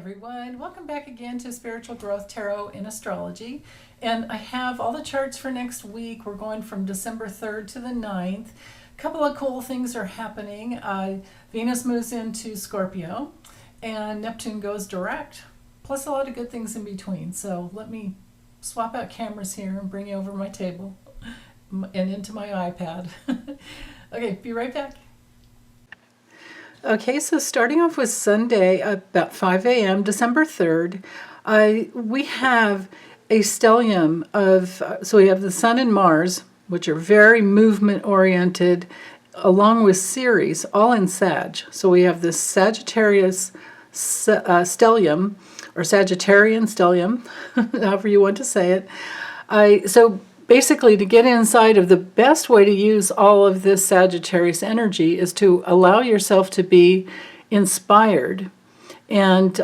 Everyone, welcome back again to Spiritual Growth Tarot in Astrology. And I have all the charts for next week. We're going from December 3rd to the 9th. A couple of cool things are happening. Venus moves into Scorpio and Neptune goes direct, plus a lot of good things in between. So let me swap out cameras here and bring you over my table and into my iPad. Okay, be right back. Okay, so starting off with Sunday about 5 a.m., December 3rd, we have a stellium of, so we have the Sun and Mars, which are very movement-oriented, along with Ceres, all in Sag. So we have this Sagittarius stellium, or Sagittarian stellium, however you want to say it. So basically, to get inside of the best way to use all of this Sagittarius energy is to allow yourself to be inspired and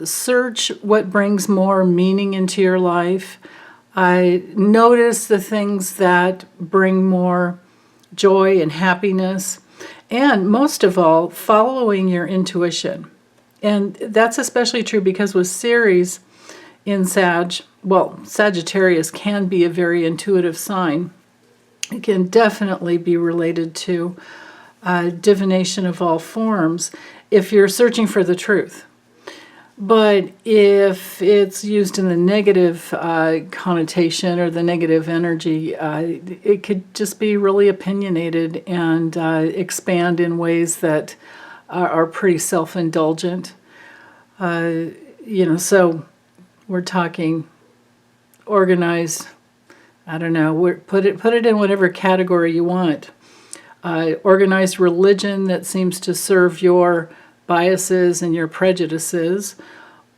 search what brings more meaning into your life. Notice the things that bring more joy and happiness, and most of all, following your intuition. And that's especially true because with Ceres in Sag, well, Sagittarius can be a very intuitive sign. It can definitely be related to divination of all forms if you're searching for the truth. But if it's used in the negative connotation or the negative energy, it could just be really opinionated and expand in ways that are pretty self-indulgent. So we're talking organized, I don't know, put it in whatever category you want. Organized religion that seems to serve your biases and your prejudices.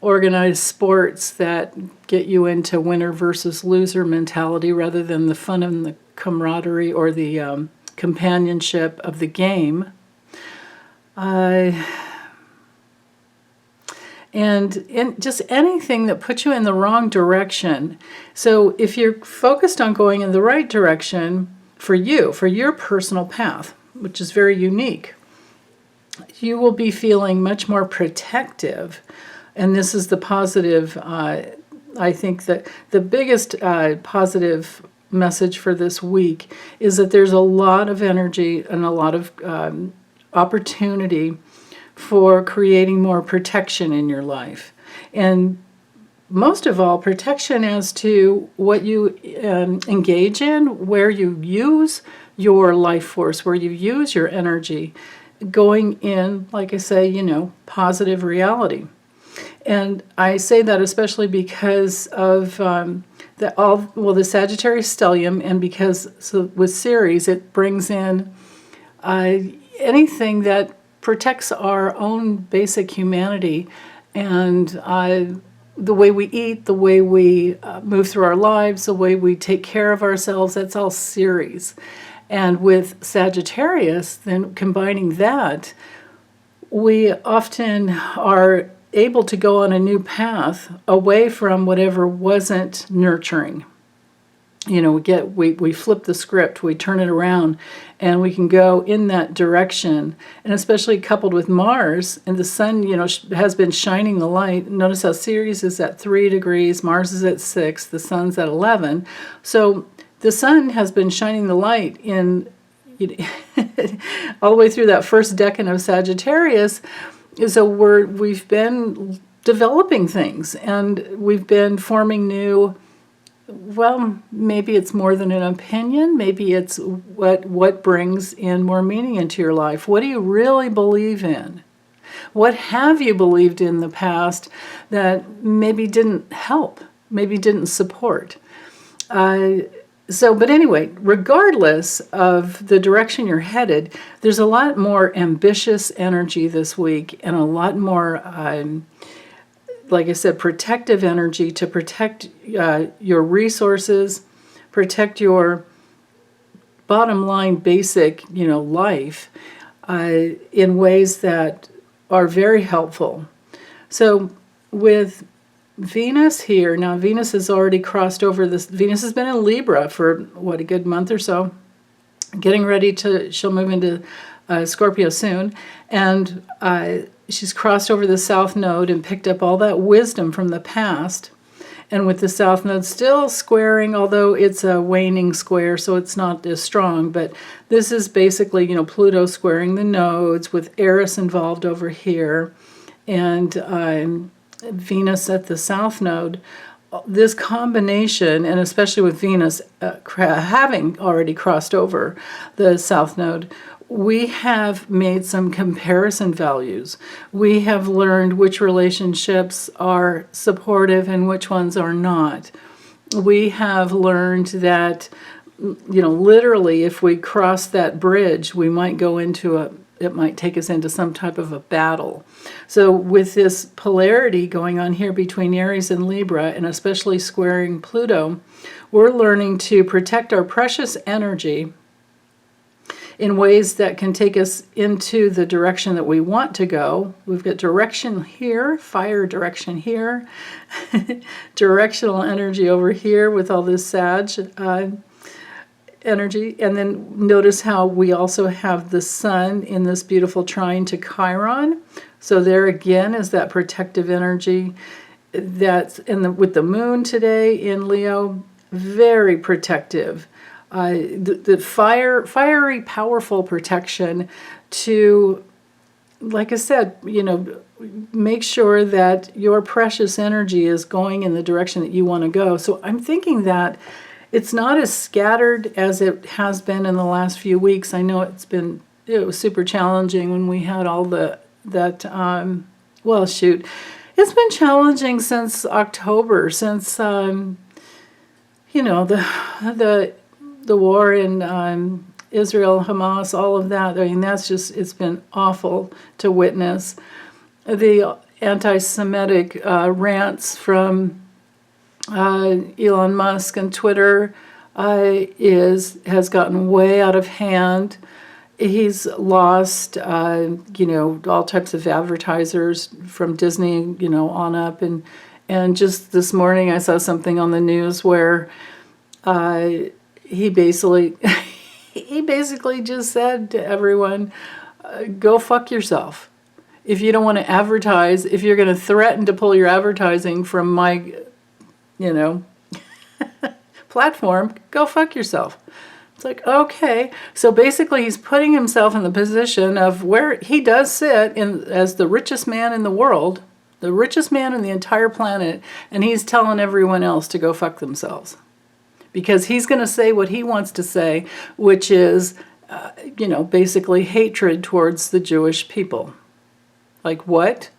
Organized sports that get you into winner versus loser mentality rather than the fun and the camaraderie or the companionship of the game. And just anything that puts you in the wrong direction. So if you're focused on going in the right direction for you, for your personal path, which is very unique, you will be feeling much more protective. And this is the positive, I think that the biggest positive message for this week is that there's a lot of energy and a lot of opportunity for creating more protection in your life. And most of all, protection as to what you engage in, where you use your life force, where you use your energy, going in, like I say, positive reality. And I say that especially because of the Sagittarius stellium, and because with Ceres, it brings in anything that protects our own basic humanity and the way we eat, the way we move through our lives, the way we take care of ourselves. That's all Ceres. And with Sagittarius, then combining that, we often are able to go on a new path away from whatever wasn't nurturing. We flip the script, we turn it around, and we can go in that direction. And especially coupled with Mars, and the Sun, has been shining the light. Notice how Ceres is at 3 degrees, Mars is at 6, the Sun's at 11. So the Sun has been shining the light in all the way through that first decan of Sagittarius. So we've been developing things, and we've been forming new. Well, maybe it's more than an opinion. Maybe it's what brings in more meaning into your life. What do you really believe in? What have you believed in the past that maybe didn't help, maybe didn't support? But anyway, regardless of the direction you're headed, there's a lot more ambitious energy this week and a lot more like I said, protective energy to protect your resources, protect your bottom line basic, life in ways that are very helpful. So with Venus here, now Venus has already crossed over this. Venus has been in Libra for, a good month or so, she'll move into Scorpio soon. And she's crossed over the South Node and picked up all that wisdom from the past. And with the South Node still squaring, although it's a waning square, so it's not as strong, but this is basically, Pluto squaring the nodes with Eris involved over here and Venus at the South Node. This combination, and especially with Venus having already crossed over the South Node, we have made some comparison values. We have learned which relationships are supportive and which ones are not. We have learned that, literally, if we cross that bridge, we might go into it might take us into some type of a battle. So with this polarity going on here between Aries and Libra, and especially squaring Pluto, we're learning to protect our precious energy in ways that can take us into the direction that we want to go. We've got direction here, fire direction here, directional energy over here with all this Sag energy. And then notice how we also have the sun in this beautiful trine to Chiron. So there again is that protective energy that's with the moon today in Leo, very protective. The fiery, powerful protection to, like I said, make sure that your precious energy is going in the direction that you want to go. So I'm thinking that it's not as scattered as it has been in the last few weeks. I know it was super challenging when we had all it's been challenging since October, since the war in Israel, Hamas, all of that. I mean, it's been awful to witness. The anti-Semitic rants from Elon Musk and Twitter has gotten way out of hand. He's lost, all types of advertisers from Disney, on up. And just this morning I saw something on the news where he basically just said to everyone, go fuck yourself. If you don't want to advertise, if you're going to threaten to pull your advertising from my, platform, go fuck yourself. It's like, okay. So basically he's putting himself in the position of where he does sit as the richest man in the world, the richest man in the entire planet, and he's telling everyone else to go fuck themselves. Because he's going to say what he wants to say, which is, basically hatred towards the Jewish people. Like what?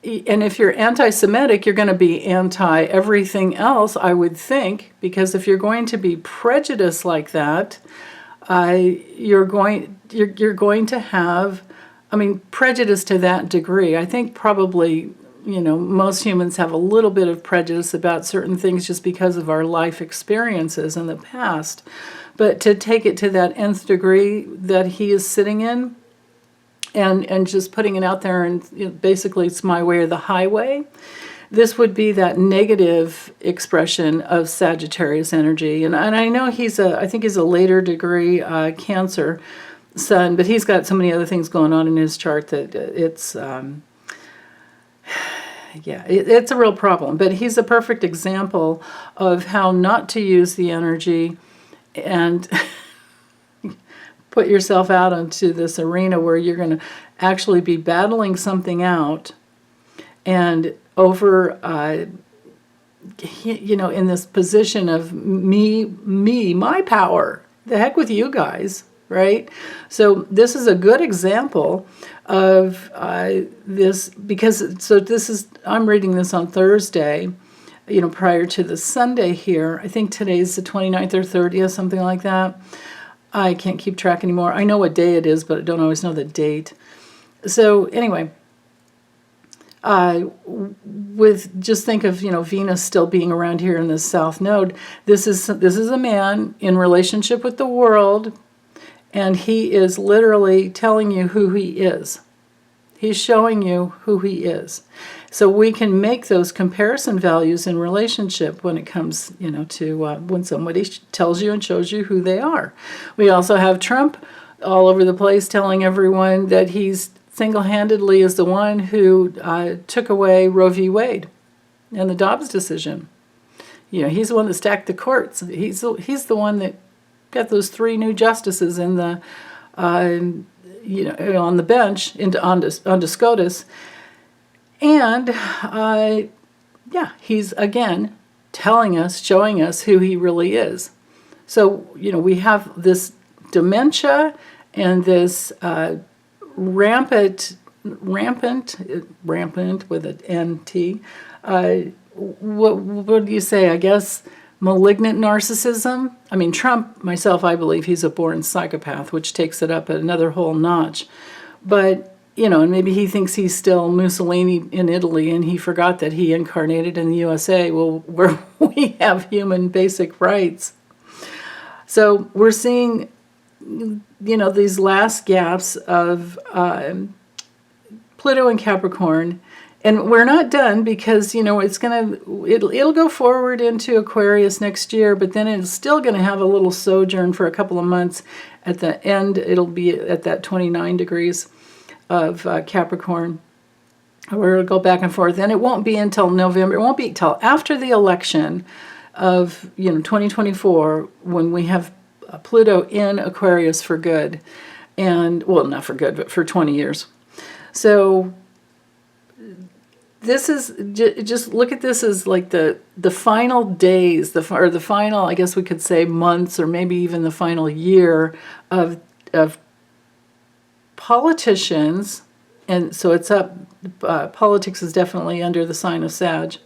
And if you're anti-Semitic, you're going to be anti-everything else, I would think, because if you're going to be prejudiced like that, you're going to have, prejudice to that degree. I think probably, most humans have a little bit of prejudice about certain things just because of our life experiences in the past. But to take it to that nth degree that he is sitting in, and just putting it out there and basically it's my way or the highway, this would be that negative expression of Sagittarius energy. And I know I think he's a later degree Cancer sun, but he's got so many other things going on in his chart that it's it's a real problem. But he's a perfect example of how not to use the energy and put yourself out into this arena where you're going to actually be battling something out and over, in this position of my power. The heck with you guys, right? So this is a good example of this, because I'm reading this on Thursday, prior to the Sunday here. I think today's the 29th or 30th, something like that. I can't keep track anymore. I know what day it is, but I don't always know the date. So anyway, just think of, Venus still being around here in the South Node. This is a man in relationship with the world, and he is literally telling you who he is. He's showing you who he is. So we can make those comparison values in relationship when it comes, to when somebody tells you and shows you who they are. We also have Trump all over the place telling everyone that he's single-handedly is the one who took away Roe v. Wade and the Dobbs decision. He's the one that stacked the courts. He's the one that got those 3 new justices in the on the bench onto SCOTUS. And he's again telling us, showing us who he really is. So we have this dementia and this rampant with an NT. What do you say? I guess malignant narcissism. I mean, Trump, myself, I believe he's a born psychopath, which takes it up another whole notch. But, and maybe he thinks he's still Mussolini in Italy, and he forgot that he incarnated in the USA, where we have human basic rights. So we're seeing, these last gaps of Pluto and Capricorn. And we're not done because, it'll go forward into Aquarius next year, but then it's still going to have a little sojourn for a couple of months. At the end, it'll be at that 29 degrees of Capricorn, where it'll go back and forth. And it won't be until November. It won't be until after the election of, 2024 when we have Pluto in Aquarius for good. And, well, not for good, but for 20 years. So this is, just look at this as like the final days, the final, I guess we could say, months, or maybe even the final year of politicians. And so it's up, politics is definitely under the sign of Sag.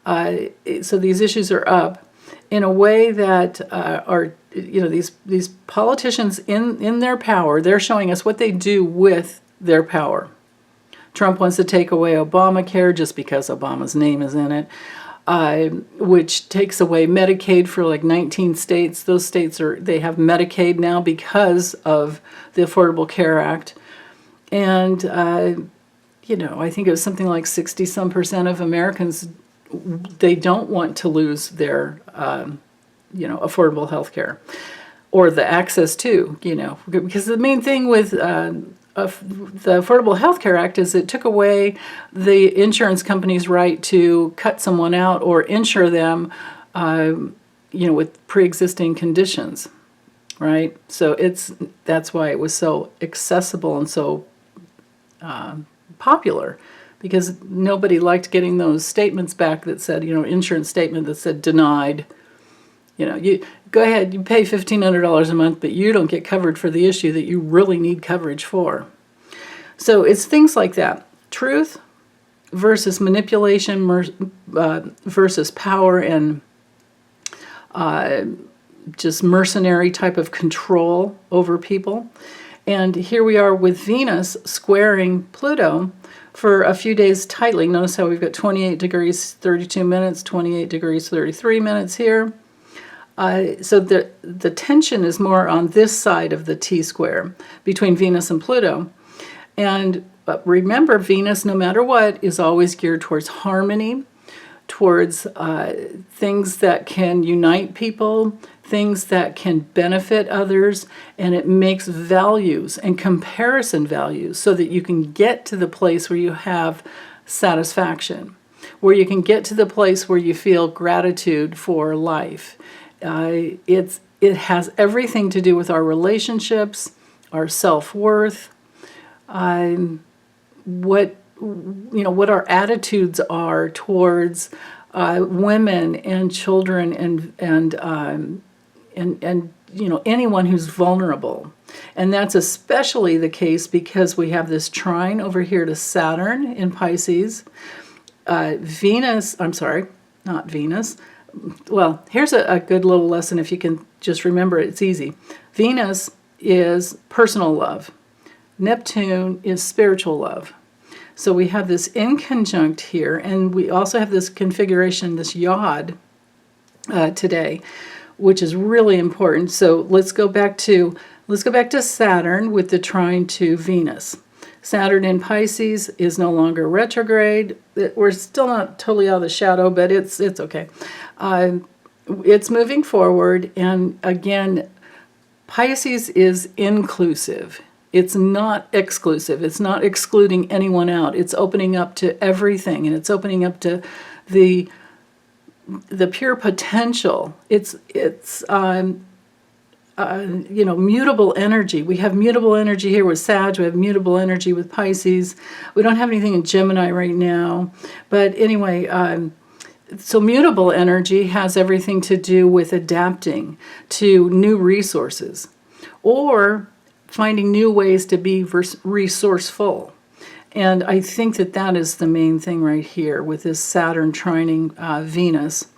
So these issues are up in a way that are, these politicians in their power, they're showing us what they do with their power. Trump wants to take away Obamacare just because Obama's name is in it, which takes away Medicaid for like 19 states. Those states they have Medicaid now because of the Affordable Care Act. And, I think it was something like 60% of Americans, they don't want to lose their, affordable health care or the access to, because the main thing with the Affordable Health Care Act is it took away the insurance company's right to cut someone out or insure them, with pre-existing conditions, right? So that's why it was so accessible and so popular, because nobody liked getting those statements back that said, insurance statement that said denied. You go ahead, you pay $1,500 a month, but you don't get covered for the issue that you really need coverage for. So it's things like that. Truth versus manipulation versus power and just mercenary type of control over people. And here we are with Venus squaring Pluto for a few days tightly. Notice how we've got 28 degrees, 32 minutes, 28 degrees, 33 minutes here. So the tension is more on this side of the T-square between Venus and Pluto. And remember, Venus, no matter what, is always geared towards harmony, towards things that can unite people, things that can benefit others, and it makes values and comparison values so that you can get to the place where you have satisfaction, where you can get to the place where you feel gratitude for life. It has everything to do with our relationships, our self-worth, what our attitudes are towards women and children and anyone who's vulnerable. And that's especially the case because we have this trine over here to Saturn in Pisces. Not Venus. Well, here's a good little lesson if you can just remember it. It's easy. Venus is personal love. Neptune is spiritual love. So we have this inconjunct here, and we also have this configuration, this yod today, which is really important. So let's go back to Saturn with the trine to Venus. Saturn in Pisces is no longer retrograde. We're still not totally out of the shadow, but it's okay. It's moving forward, and again, Pisces is inclusive. It's not exclusive. It's not excluding anyone out. It's opening up to everything, and it's opening up to the pure potential. It's mutable energy. We have mutable energy here with Sag. We have mutable energy with Pisces. We don't have anything in Gemini right now. But anyway, so mutable energy has everything to do with adapting to new resources or finding new ways to be resourceful. And I think that that is the main thing right here with this Saturn trining Venus.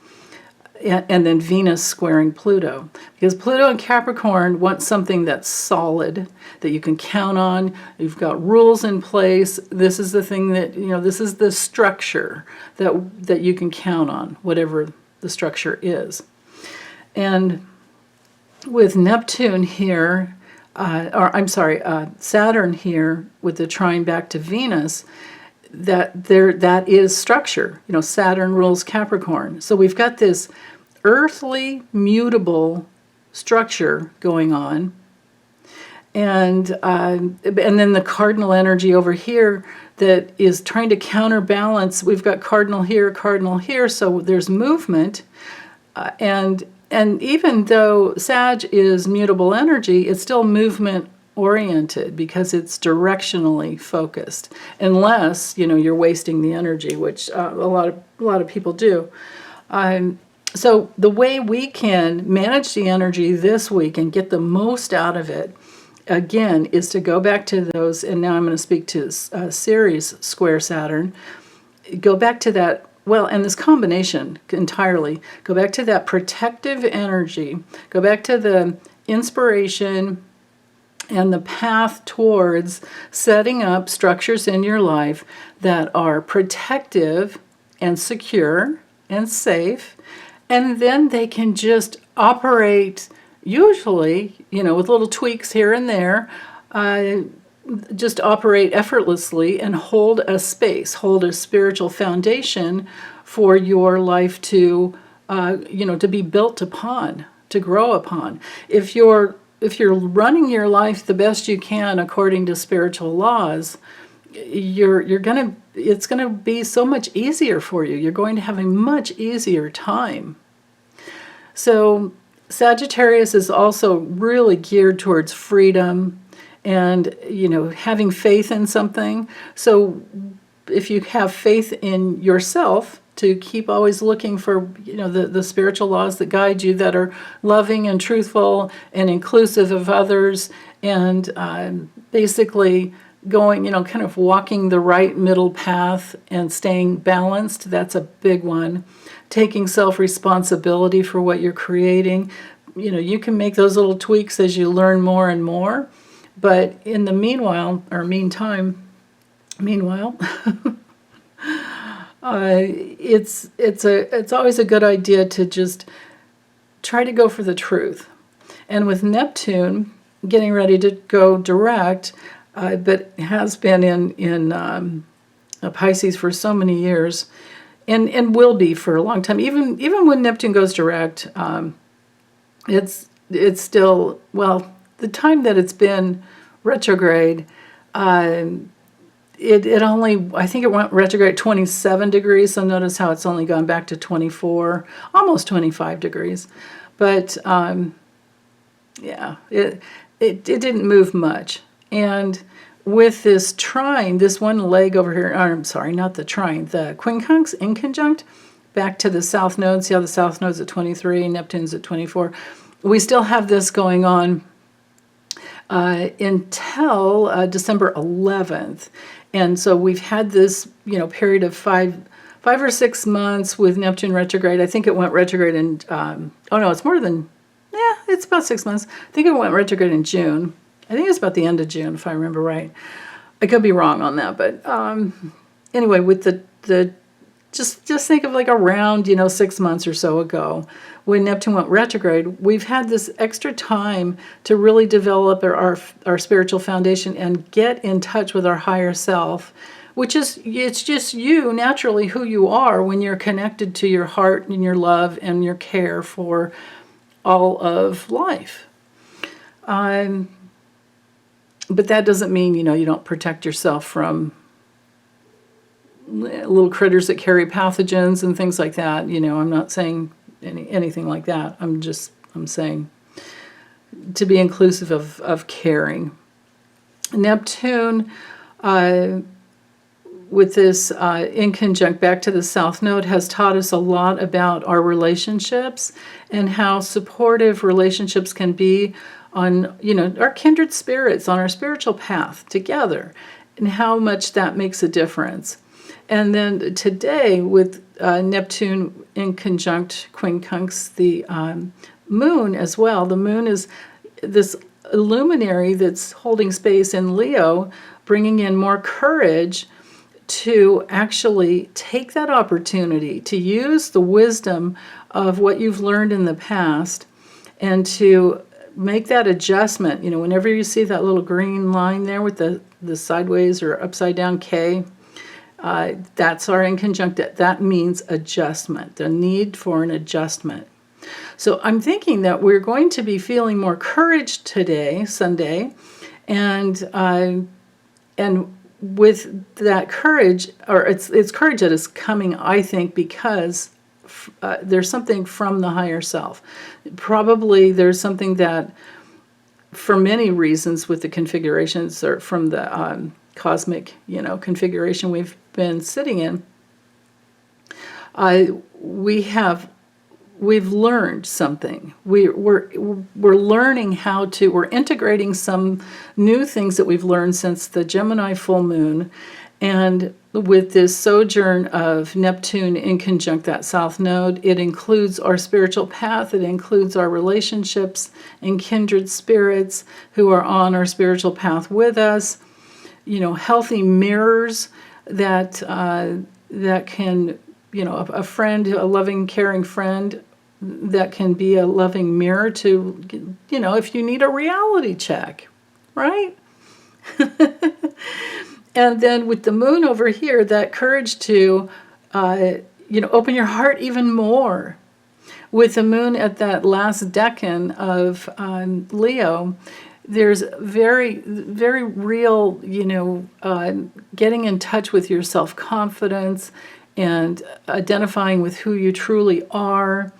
And then Venus squaring Pluto. Because Pluto and Capricorn want something that's solid, that you can count on. You've got rules in place. This is the thing that, this is the structure that you can count on, whatever the structure is. And with Neptune here, Saturn here with the trine back to Venus, that is structure. Saturn rules Capricorn. So we've got this earthly mutable structure going on, and then the cardinal energy over here that is trying to counterbalance. We've got cardinal here, so there's movement, and even though Sag is mutable energy, it's still movement oriented because it's directionally focused, unless you're wasting the energy, which a lot of people do. So the way we can manage the energy this week and get the most out of it, again, is to go back to those, and now I'm going to speak to Ceres square Saturn. Go back to that, and this combination entirely, go back to that protective energy, go back to the inspiration and the path towards setting up structures in your life that are protective and secure and safe. And then they can just operate, usually, with little tweaks here and there, just operate effortlessly and hold a space, hold a spiritual foundation for your life to, to be built upon, to grow upon. If you're running your life the best you can according to spiritual laws, it's gonna be so much easier for you. You're going to have a much easier time. So Sagittarius is also really geared towards freedom and having faith in something. So if you have faith in yourself, to keep always looking for the spiritual laws that guide you, that are loving and truthful and inclusive of others, and basically going, kind of walking the right middle path and staying balanced. That's a big one. Taking self-responsibility for what you're creating. You can make those little tweaks as you learn more and more. But in the meanwhile, it's always a good idea to just try to go for the truth. And with Neptune getting ready to go direct, but has been in Pisces for so many years, and will be for a long time. Even when Neptune goes direct, it's still, the time that it's been retrograde, it only, I think it went retrograde 27 degrees, so notice how it's only gone back to 24, almost 25 degrees. But it didn't move much. And with this trine, this one leg over here, I'm sorry, not the trine, the quincunx inconjunct, back to the south node. See how the south node's at 23, Neptune's at 24. We still have this going on until December 11th. And so we've had this, period of five or 6 months with Neptune retrograde. I think it went retrograde in, it's about 6 months. I think it went retrograde in June. I think it's about the end of June, if I remember right. I could be wrong on that, but anyway, with the just think of like around 6 months or so ago, when Neptune went retrograde, we've had this extra time to really develop our spiritual foundation and get in touch with our higher self, which is, it's just you naturally who you are when you're connected to your heart and your love and your care for all of life. But that doesn't mean, you don't protect yourself from little critters that carry pathogens and things like that. I'm not saying anything like that. I'm saying to be inclusive of caring. Neptune, with this in conjunct back to the South Node, has taught us a lot about our relationships and how supportive relationships can be on, our kindred spirits, on our spiritual path together, and how much that makes a difference. And then today, with Neptune in conjunct quincunx the moon as well. The moon is this luminary that's holding space in Leo, bringing in more courage to actually take that opportunity to use the wisdom of what you've learned in the past and to make that adjustment. Whenever you see that little green line there with the sideways or upside down K, that's our inconjunct. That means adjustment, the need for an adjustment. So I'm thinking that we're going to be feeling more courage today, Sunday, and with that courage, or it's courage that is coming, I think, because there's something from the higher self. Probably there's something that, for many reasons, with the configurations or from the cosmic, configuration we've been sitting in, we've learned something. We're learning how to, we're integrating some new things that we've learned since the Gemini full moon. And with this sojourn of Neptune in conjunct that South Node, it includes our spiritual path, it includes our relationships and kindred spirits who are on our spiritual path with us, healthy mirrors that can, a friend, a loving, caring friend, that can be a loving mirror to, if you need a reality check, right? And then with the moon over here, that courage to, open your heart even more. With the moon at that last decan of Leo, there's very, very real, getting in touch with your self-confidence and identifying with who you truly are.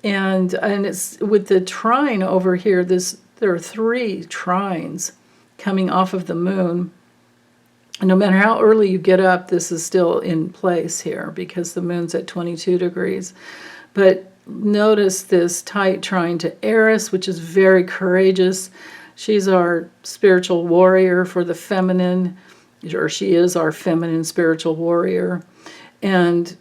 And it's with the trine over here, there are 3 trines coming off of the moon. No matter how early you get up, this is still in place here because the moon's at 22 degrees. But notice this tight trine to Eris, which is very courageous. She's our spiritual warrior for the feminine, or she is our feminine spiritual warrior. And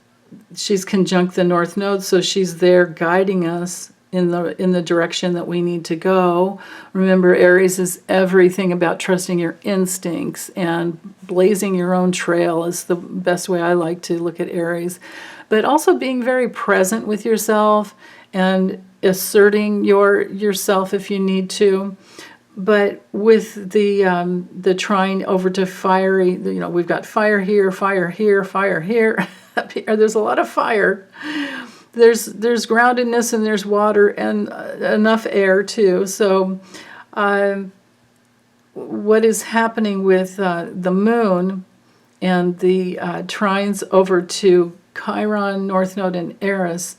she's conjunct the North Node, so she's there guiding us in the direction that we need to go. Remember, Aries is everything about trusting your instincts and blazing your own trail is the best way I like to look at Aries. But also being very present with yourself and asserting yourself if you need to. But with the trine over to fiery, we've got fire here, fire here, fire here. Up here, there's a lot of fire. There's groundedness and there's water and enough air too. So what is happening with the moon and the trines over to Chiron, North Node, and Eris,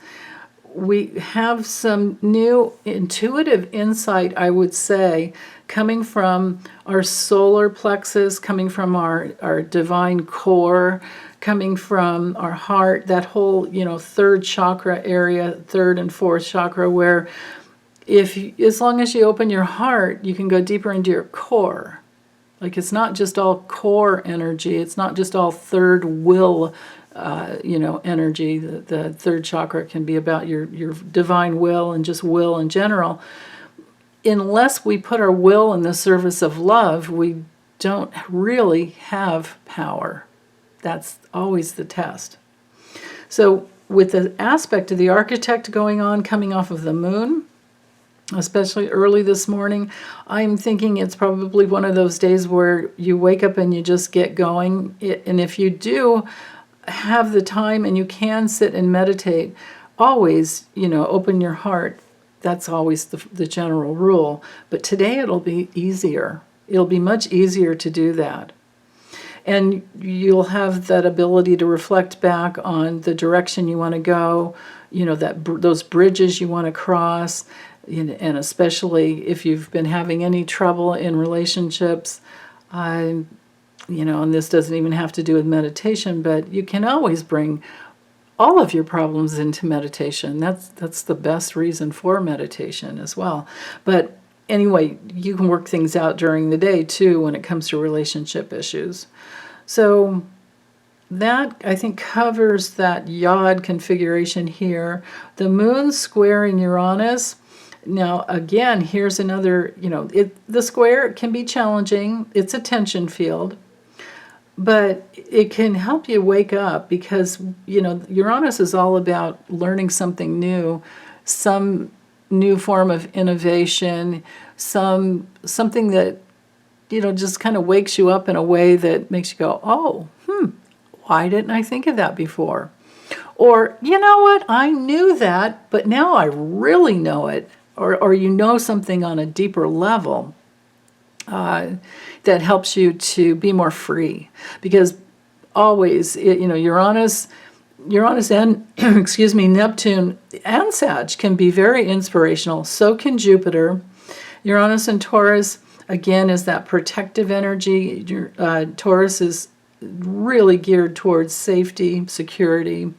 we have some new intuitive insight, I would say, coming from our solar plexus, coming from our divine core, coming from our heart, that whole, third chakra area, third and fourth chakra, where as long as you open your heart, you can go deeper into your core. Like, it's not just all core energy. It's not just all third will, energy. The third chakra can be about your divine will and just will in general. Unless we put our will in the service of love, we don't really have power. That's always the test. So with the aspect of the architect going on, coming off of the moon, especially early this morning, I'm thinking it's probably one of those days where you wake up and you just get going. And if you do have the time and you can sit and meditate, always, open your heart. That's always the general rule. But today it'll be easier. It'll be much easier to do that. And you'll have that ability to reflect back on the direction you want to go, those bridges you want to cross, and especially if you've been having any trouble in relationships, and this doesn't even have to do with meditation, but you can always bring all of your problems into meditation. That's the best reason for meditation as well. But anyway, you can work things out during the day too when it comes to relationship issues. So that, I think, covers that yod configuration here. The moon squaring Uranus. Now, again, here's another, the square can be challenging. It's a tension field. But it can help you wake up because, Uranus is all about learning something new, some new form of innovation, something that, just kind of wakes you up in a way that makes you go, oh, why didn't I think of that before? Or, you know what, I knew that, but now I really know it. Or something on a deeper level. That helps you to be more free, because always, Uranus and Neptune and Sag can be very inspirational. So can Jupiter. Uranus and Taurus, again, is that protective energy. Taurus is really geared towards safety, security,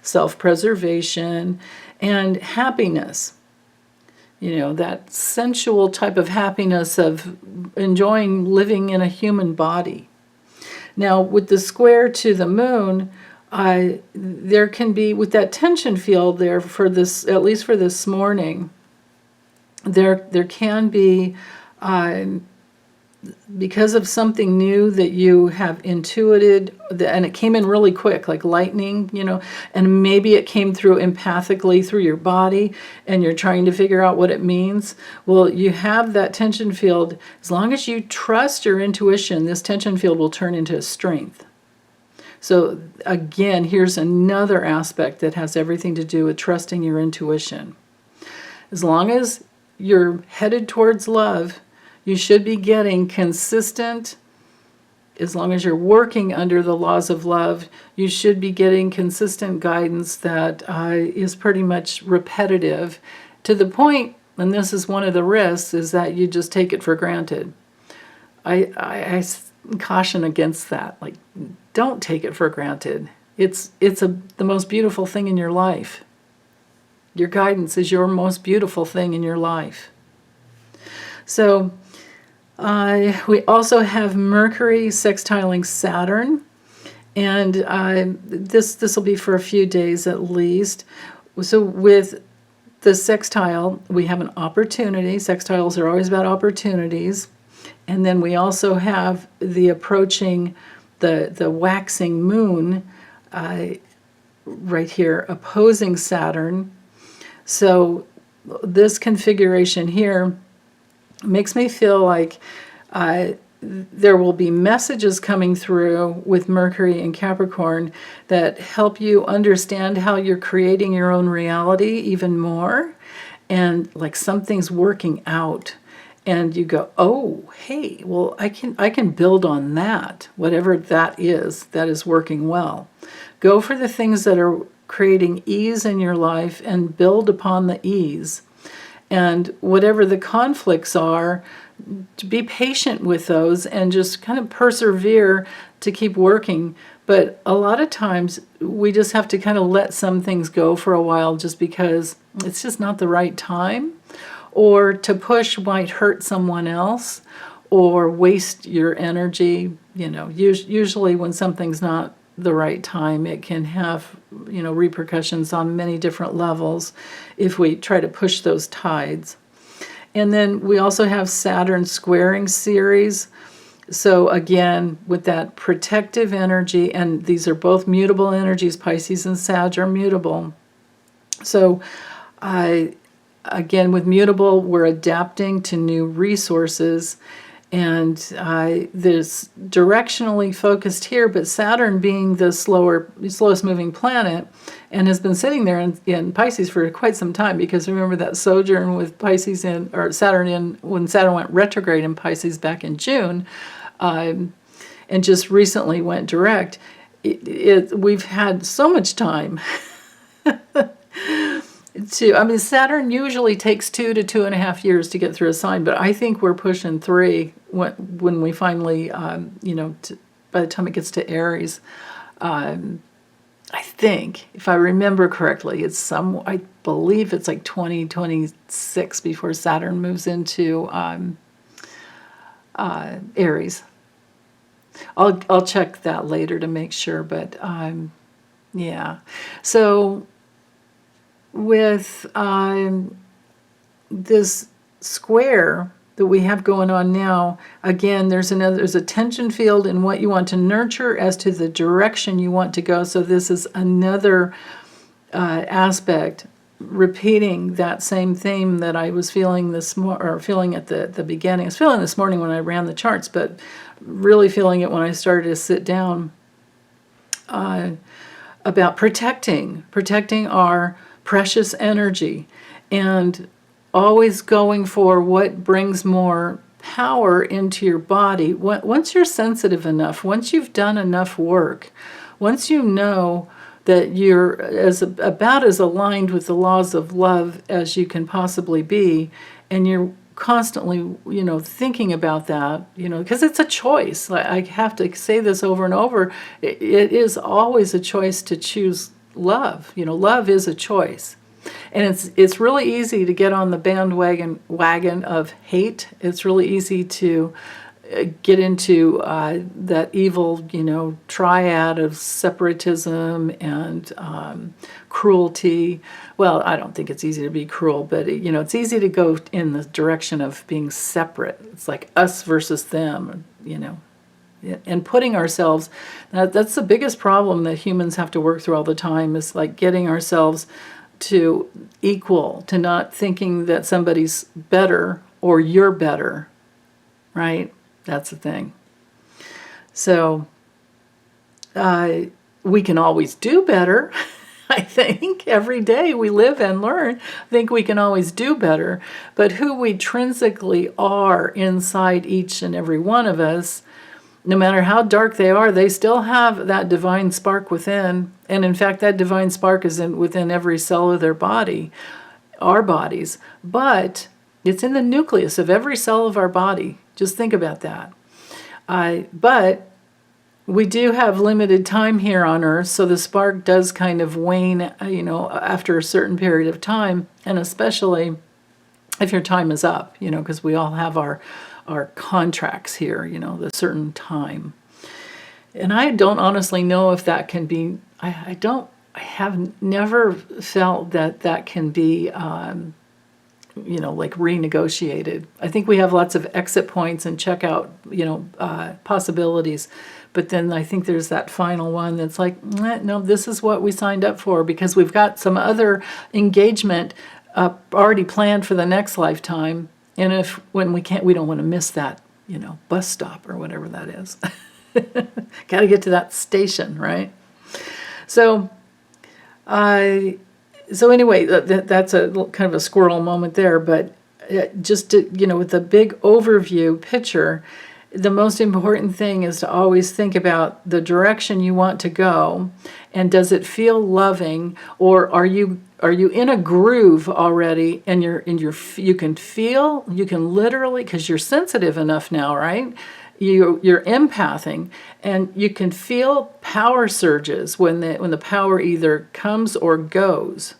self-preservation, and happiness. That sensual type of happiness of enjoying living in a human body. Now, with the square to the moon, there can be, with that tension field there for this, at least for this morning, there can be, because of something new that you have intuited, and it came in really quick, like lightning, and maybe it came through empathically through your body, and you're trying to figure out what it means. Well, you have that tension field. As long as you trust your intuition, this tension field will turn into a strength. So again, here's another aspect that has everything to do with trusting your intuition. As long as you're headed towards love, you should be getting consistent, as long as you're working under the laws of love, you should be getting consistent guidance that is pretty much repetitive, to the point, and this is one of the risks, is that you just take it for granted. I caution against that. Like, don't take it for granted. It's the most beautiful thing in your life. Your guidance is your most beautiful thing in your life. So, we also have Mercury sextiling Saturn, and this will be for a few days at least. So with the sextile, we have an opportunity. Sextiles are always about opportunities. And then we also have the approaching, the waxing moon right here opposing Saturn. So this configuration here makes me feel like there will be messages coming through with Mercury and Capricorn that help you understand how you're creating your own reality even more, and like something's working out, and you go, oh, hey, well, I can build on that, whatever that is working well. Go for the things that are creating ease in your life and build upon the ease. And whatever the conflicts are, to be patient with those and just kind of persevere to keep working. But a lot of times we just have to kind of let some things go for a while just because it's just not the right time. Or to push might hurt someone else or waste your energy. Usually when something's not the right time, it can have repercussions on many different levels if we try to push those tides. And then we also have Saturn squaring Ceres. So again, with that protective energy, and these are both mutable energies, Pisces and Sag are mutable. So again, with mutable, we're adapting to new resources. And there's directionally focused here, but Saturn being the slowest moving planet, and has been sitting there in Pisces for quite some time, because remember that sojourn with Pisces or Saturn in, when Saturn went retrograde in Pisces back in June, and just recently went direct. We've had so much time Saturn usually takes 2 to 2.5 years to get through a sign, but I think we're pushing 3 when we finally, by the time it gets to Aries. I think, if I remember correctly, I believe it's like 2026 before Saturn moves into Aries. I'll check that later to make sure, but yeah. So with this square that we have going on now, again, there's a tension field in what you want to nurture as to the direction you want to go. So this is another aspect, repeating that same theme that I was feeling feeling at the beginning. I was feeling this morning when I ran the charts, but really feeling it when I started to sit down, about protecting our precious energy, and always going for what brings more power into your body. Once you're sensitive enough, once you've done enough work, once you know that you're about as aligned with the laws of love as you can possibly be, and you're constantly, thinking about that, because it's a choice. I have to say this over and over. It is always a choice to choose love. Love is a choice. And it's really easy to get on the wagon of hate. It's really easy to get into that evil, triad of separatism and cruelty. Well, I don't think it's easy to be cruel, but it's easy to go in the direction of being separate. It's like us versus them, and putting ourselves. That's the biggest problem that humans have to work through all the time, is like getting ourselves to equal, to not thinking that somebody's better or you're better, right? That's the thing. So we can always do better. I think every day we live and learn. I think we can always do better. But who we intrinsically are inside each and every one of us, no matter how dark they are, they still have that divine spark within. And in fact, that divine spark is within every cell of their body, our bodies. But it's in the nucleus of every cell of our body. Just think about that. But we do have limited time here on Earth, so the spark does kind of wane, after a certain period of time, and especially if your time is up, because we all have our contracts here, the certain time. And I don't honestly know if that can be, I have never felt that can be, like renegotiated. I think we have lots of exit points and checkout, possibilities. But then I think there's that final one that's like, no, this is what we signed up for, because we've got some other engagement already planned for the next lifetime. And when we don't want to miss that, bus stop or whatever that is. Got to get to that station, right? So, anyway, that's a kind of a squirrel moment there. But just to, with the big overview picture, the most important thing is to always think about the direction you want to go, and does it feel loving, or are you in a groove already, and you can literally, because you're sensitive enough now, right? You're empathing, and you can feel power surges when the power either comes or goes,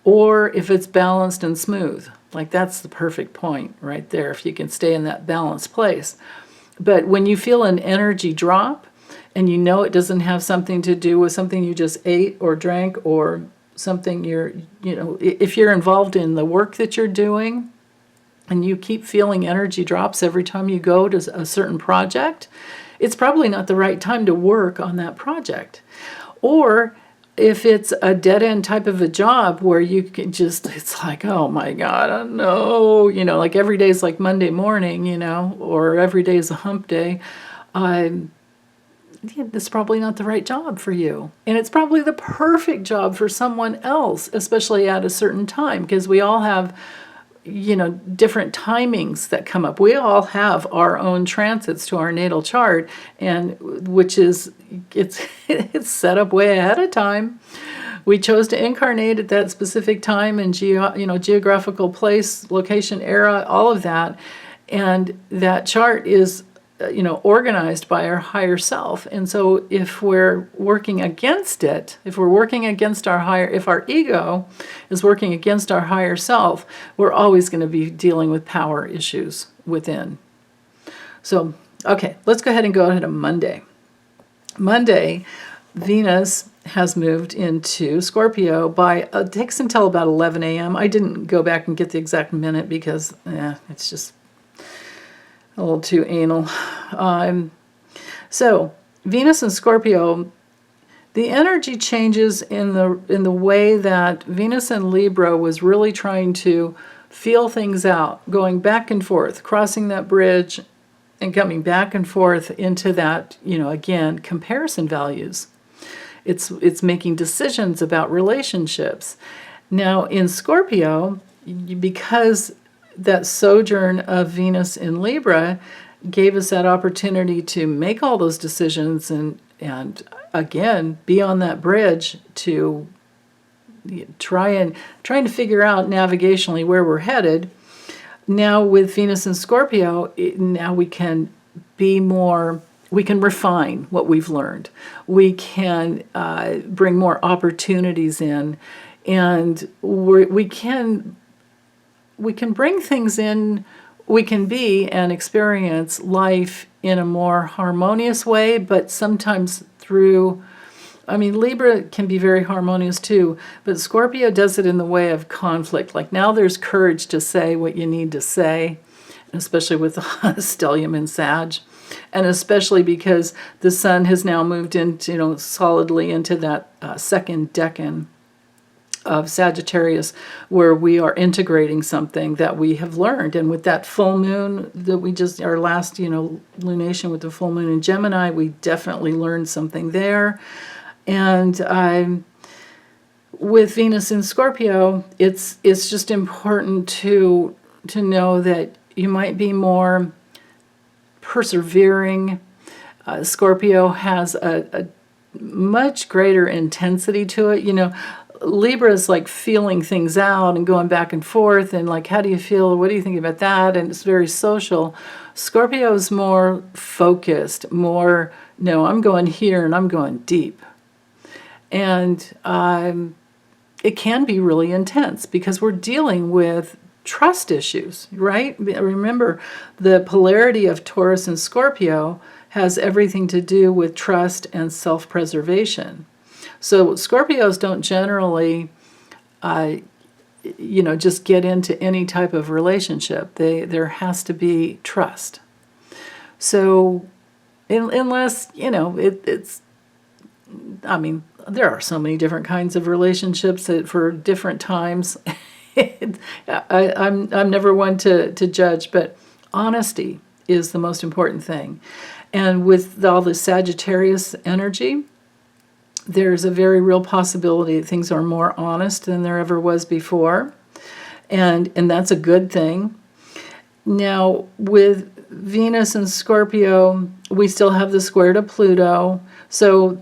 or if it's balanced and smooth. Like, that's the perfect point right there, if you can stay in that balanced place. But when you feel an energy drop, and it doesn't have something to do with something you just ate or drank, or something if you're involved in the work that you're doing, and you keep feeling energy drops every time you go to a certain project, it's probably not the right time to work on that project. Or if it's a dead-end type of a job where you can just, it's like, oh my God, I know, like every day is like Monday morning, or every day is a hump day, it's probably not the right job for you. And it's probably the perfect job for someone else, especially at a certain time, because we all have different timings that come up. We all have our own transits to our natal chart, and which is, it's set up way ahead of time. We chose to incarnate at that specific time and geographical place, location, era, all of that, and that chart is organized by our higher self. And so if we're working against it, if our ego is working against our higher self, we're always going to be dealing with power issues within. So, okay, let's go ahead to Monday. Monday, Venus has moved into Scorpio it takes until about 11 a.m. I didn't go back and get the exact minute because it's just a little too anal. So Venus and Scorpio, the energy changes in the way that Venus and Libra was really trying to feel things out, going back and forth, crossing that bridge and coming back and forth into that, again, comparison values. It's making decisions about relationships. Now in Scorpio, because that sojourn of Venus in Libra gave us that opportunity to make all those decisions and again be on that bridge to trying to figure out navigationally where we're headed. Now with Venus and Scorpio, now we can refine what we've learned. We can bring more opportunities in, and we can bring things in, we can be and experience life in a more harmonious way, but sometimes Libra can be very harmonious too, but Scorpio does it in the way of conflict. Like now there's courage to say what you need to say, especially with the stellium in Sag, and especially because the sun has now moved into, solidly into that second decan of Sagittarius, where we are integrating something that we have learned. And with that full moon that our last, lunation with the full moon in Gemini, we definitely learned something there. And with Venus in Scorpio, it's just important to know that you might be more persevering. Scorpio has a much greater intensity to it. Libra is like feeling things out and going back and forth and like, how do you feel? What do you think about that? And it's very social. Scorpio is more focused, more, no, I'm going here and I'm going deep. And it can be really intense because we're dealing with trust issues, right? Remember, the polarity of Taurus and Scorpio has everything to do with trust and self-preservation. So Scorpios don't generally, just get into any type of relationship. There has to be trust. So unless, there are so many different kinds of relationships for different times. I'm never one to judge, but honesty is the most important thing. And with all the Sagittarius energy, there's a very real possibility that things are more honest than there ever was before. And that's a good thing. Now, with Venus and Scorpio, we still have the square to Pluto. So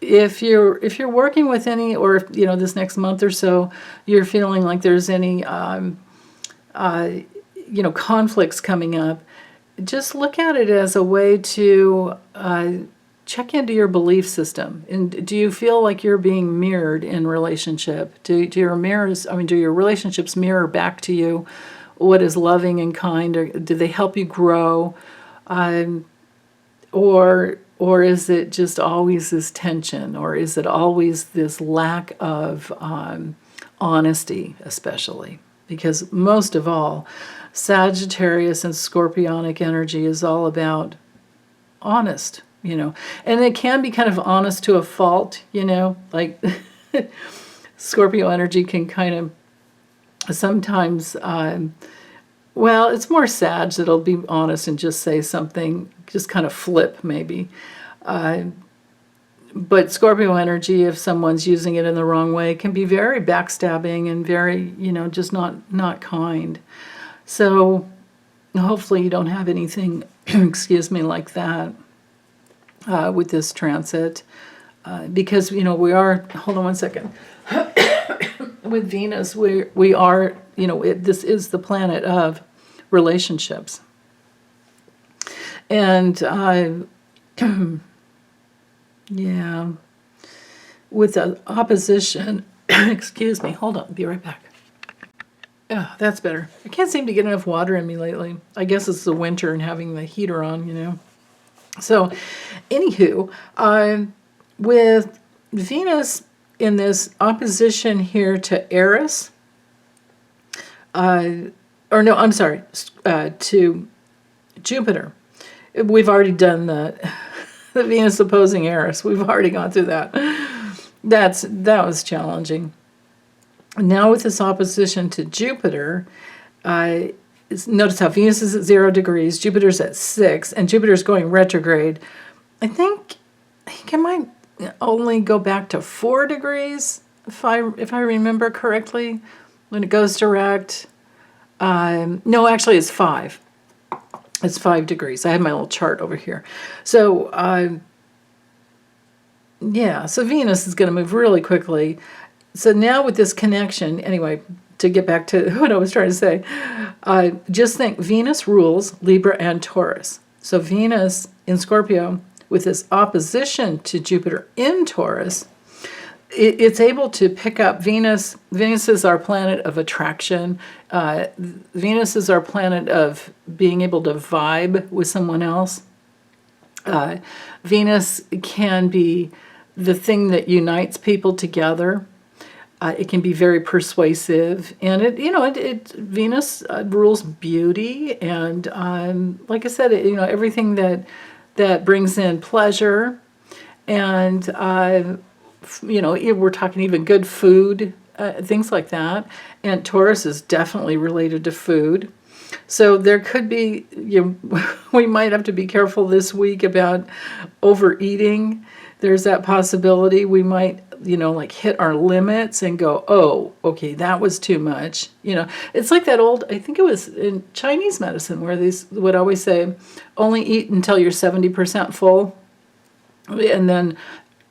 if you're working with any, or if, this next month or so, you're feeling like there's any, conflicts coming up, just look at it as a way to check into your belief system. And do you feel like you're being mirrored in relationship? Do your relationships mirror back to you what is loving and kind, or do they help you grow? Or is it just always this tension, or is it always this lack of honesty, especially? Because most of all, Sagittarius and Scorpionic energy is all about honest And it can be kind of honest to a fault, like Scorpio energy can kind of sometimes, well, it's more Sag that'll be honest and just say something, just kind of flip maybe. But Scorpio energy, if someone's using it in the wrong way, can be very backstabbing and very, just not kind. So hopefully you don't have anything, excuse me, like that with this transit. Because, we are, hold on one second. With Venus, we are, this is the planet of relationships. And yeah, with the opposition, excuse me, hold on, be right back. Yeah, that's better. I can't seem to get enough water in me lately. I guess it's the winter and having the heater on, So, anywho, with Venus in this opposition here to Eris, to Jupiter. We've already done the Venus opposing Eris. We've already gone through that. That was challenging. Now with this opposition to Jupiter, notice how Venus is at 0 degrees, Jupiter's at 6, and Jupiter's going retrograde. I think I might only go back to 4 degrees, if I remember correctly, when it goes direct. No, actually it's 5. It's 5 degrees. I have my little chart over here. So, so Venus is going to move really quickly. So now with this connection, anyway, to get back to what I was trying to say, just think Venus rules Libra and Taurus. So Venus in Scorpio, with this opposition to Jupiter in Taurus, it's able to pick up Venus. Venus is our planet of attraction. Venus is our planet of being able to vibe with someone else. Venus can be the thing that unites people together. It can be very persuasive, and Venus rules beauty, and like I said, everything that brings in pleasure, and we're talking even good food, things like that. And Taurus is definitely related to food. So there could be, we might have to be careful this week about overeating. There's that possibility. We might, hit our limits and go, oh, okay, that was too much. It's like that old, I think it was in Chinese medicine where they would always say, only eat until you're 70% full. And then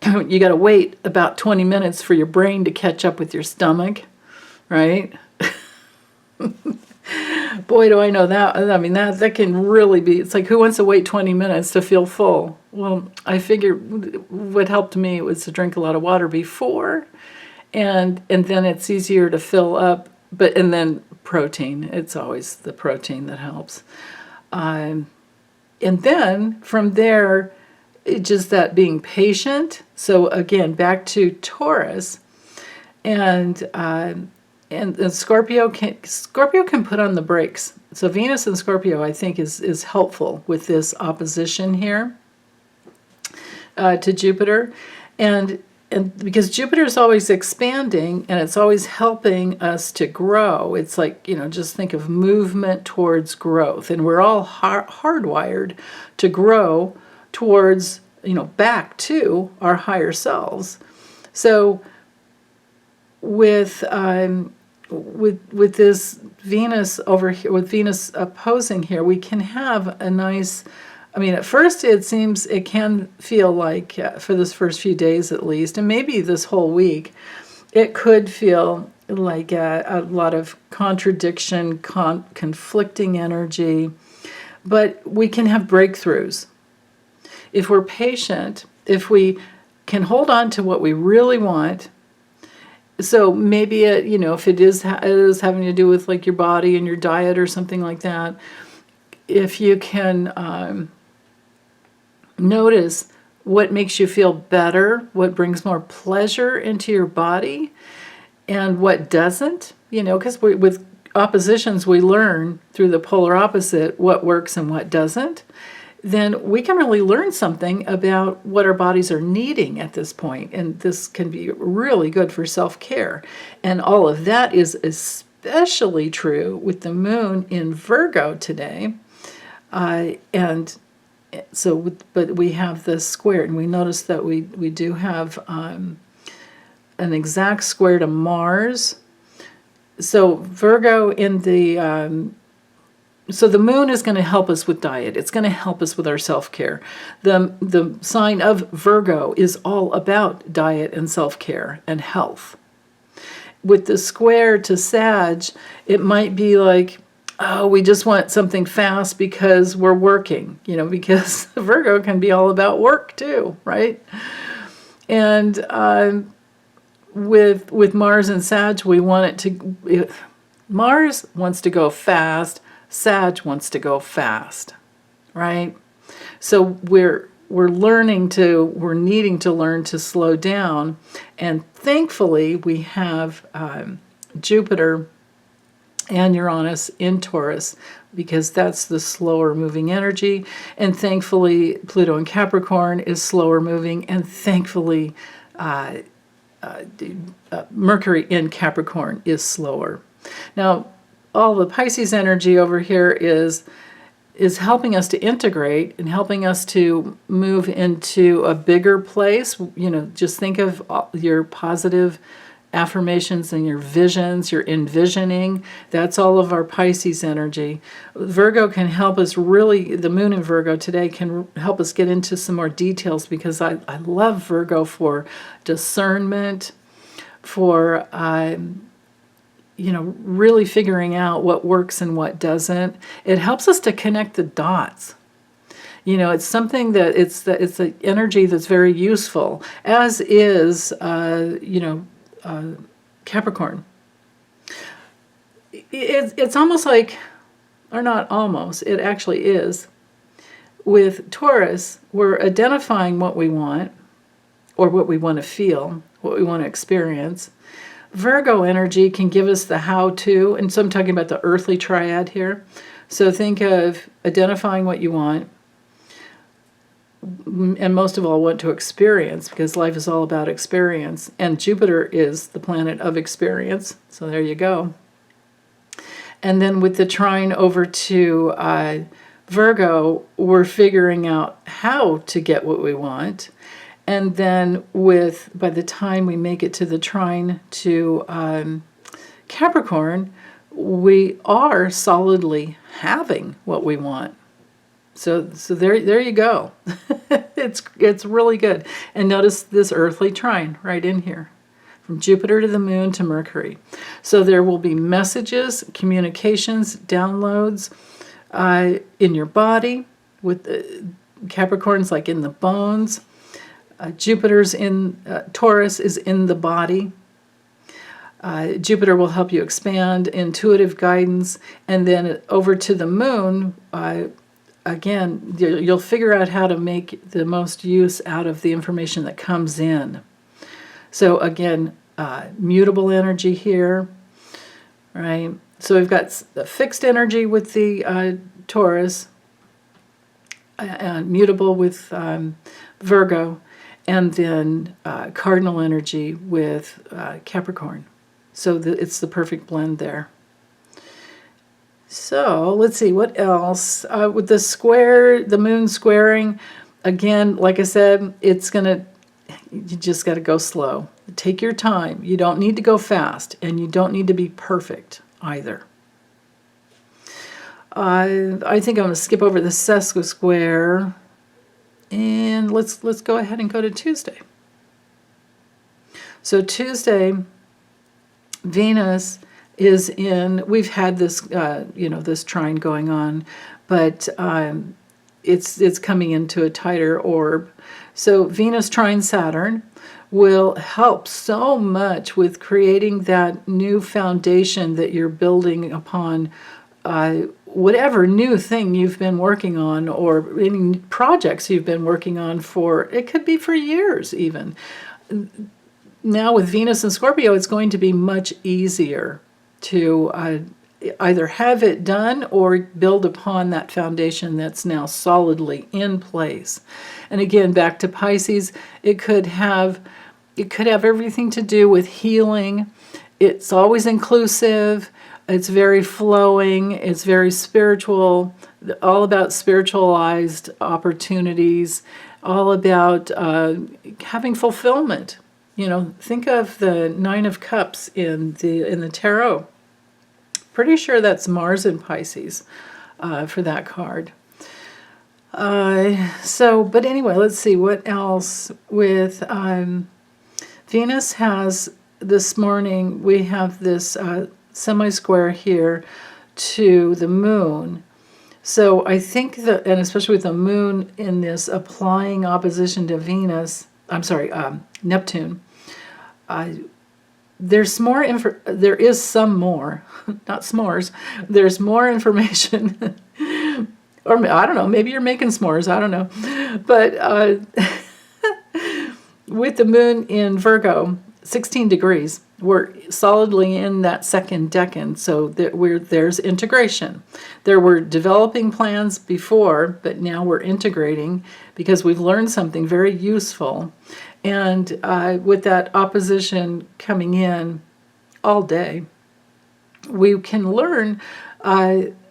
you got to wait about 20 minutes for your brain to catch up with your stomach, right? Boy, do I know that. I mean, that can really be, it's like, who wants to wait 20 minutes to feel full? Well, I figured what helped me was to drink a lot of water before, and then it's easier to fill up, and then protein. It's always the protein that helps. And then from there, just that being patient. So again, back to Taurus, and Scorpio can put on the brakes. So Venus and Scorpio, I think, is helpful with this opposition here to Jupiter, and because Jupiter is always expanding and it's always helping us to grow. It's like, just think of movement towards growth, and we're all hardwired to grow towards, back to our higher selves. So with this Venus over here, with Venus opposing here, we can have a nice, at first it can feel like, for this first few days at least, and maybe this whole week, it could feel like a lot of contradiction, conflicting energy, but we can have breakthroughs. If we're patient, if we can hold on to what we really want. So maybe if it is having to do with like your body and your diet or something like that, if you can notice what makes you feel better, what brings more pleasure into your body, and what doesn't, because with oppositions we learn through the polar opposite what works and what doesn't. then we can really learn something about what our bodies are needing at this point. And this can be really good for self-care. And all of that is especially true with the moon in Virgo today. And so, but we have this square, and we notice that we do have an exact square to Mars. So Virgo in the so the moon is going to help us with diet. It's going to help us with our self-care. The sign of Virgo is all about diet and self-care and health. With the square to Sag, it might be like, oh, we just want something fast because we're working, because Virgo can be all about work too, right? And with Mars and Sag, we want it Mars wants to go fast, Sag wants to go fast, right? So we're needing to learn to slow down, and thankfully we have Jupiter and Uranus in Taurus, because that's the slower moving energy, and thankfully Pluto in Capricorn is slower moving, and thankfully Mercury in Capricorn is slower. Now, all the Pisces energy over here is helping us to integrate and helping us to move into a bigger place. Just think of your positive affirmations and your visions, your envisioning. That's all of our Pisces energy. Virgo can help us really, the moon in Virgo today can help us get into some more details, because I love Virgo for discernment, for really figuring out what works and what doesn't. It helps us to connect the dots. It's something that it's an energy that's very useful, as is Capricorn. It's almost like, or not almost, it actually is. With Taurus, we're identifying what we want, or what we want to feel, what we want to experience. Virgo energy can give us the how-to, and so I'm talking about the earthly triad here. So think of identifying what you want, and most of all, want to experience, because life is all about experience. And Jupiter is the planet of experience, so there you go. And then with the trine over to Virgo, we're figuring out how to get what we want. And then by the time we make it to the trine to Capricorn, we are solidly having what we want. So there you go. It's really good. And notice this earthly trine right in here, from Jupiter to the moon to Mercury. So there will be messages, communications, downloads in your body. With Capricorn's like in the bones. Jupiter's in Taurus is in the body. Jupiter will help you expand, intuitive guidance, and then over to the moon. Again, you'll figure out how to make the most use out of the information that comes in. So again, mutable energy here, right? So we've got the fixed energy with the Taurus, and mutable with Virgo, and then cardinal energy with Capricorn. So it's the perfect blend there. So let's see, what else? With the moon squaring, again, like I said, you just got to go slow. Take your time. You don't need to go fast, and you don't need to be perfect either. I think I'm going to skip over the sesquisquare, and let's go ahead and go to Tuesday. So Tuesday, Venus is we've had this, this trine going on, but it's coming into a tighter orb. So Venus trine Saturn will help so much with creating that new foundation that you're building upon, whatever new thing you've been working on, or any projects you've been working on it could be for years even. Now with Venus and Scorpio, it's going to be much easier to either have it done or build upon that foundation that's now solidly in place. And again, back to Pisces, it could have everything to do with healing. It's always inclusive. It's very flowing. It's very spiritual, all about spiritualized opportunities, all about having fulfillment. Think of the Nine of Cups in the tarot. Pretty sure that's Mars in Pisces for that card. But anyway, let's see what else with Venus has this morning. We have this semi-square here to the moon. So I think that, and especially with the moon in this applying opposition to Venus, Neptune, there's more there is some more, not s'mores, there's more information, or I don't know, maybe you're making s'mores, I don't know, but with the moon in Virgo, 16 degrees, we're solidly in that second decan, so there's integration. There were developing plans before, but now we're integrating because we've learned something very useful. And with that opposition coming in all day, we can learn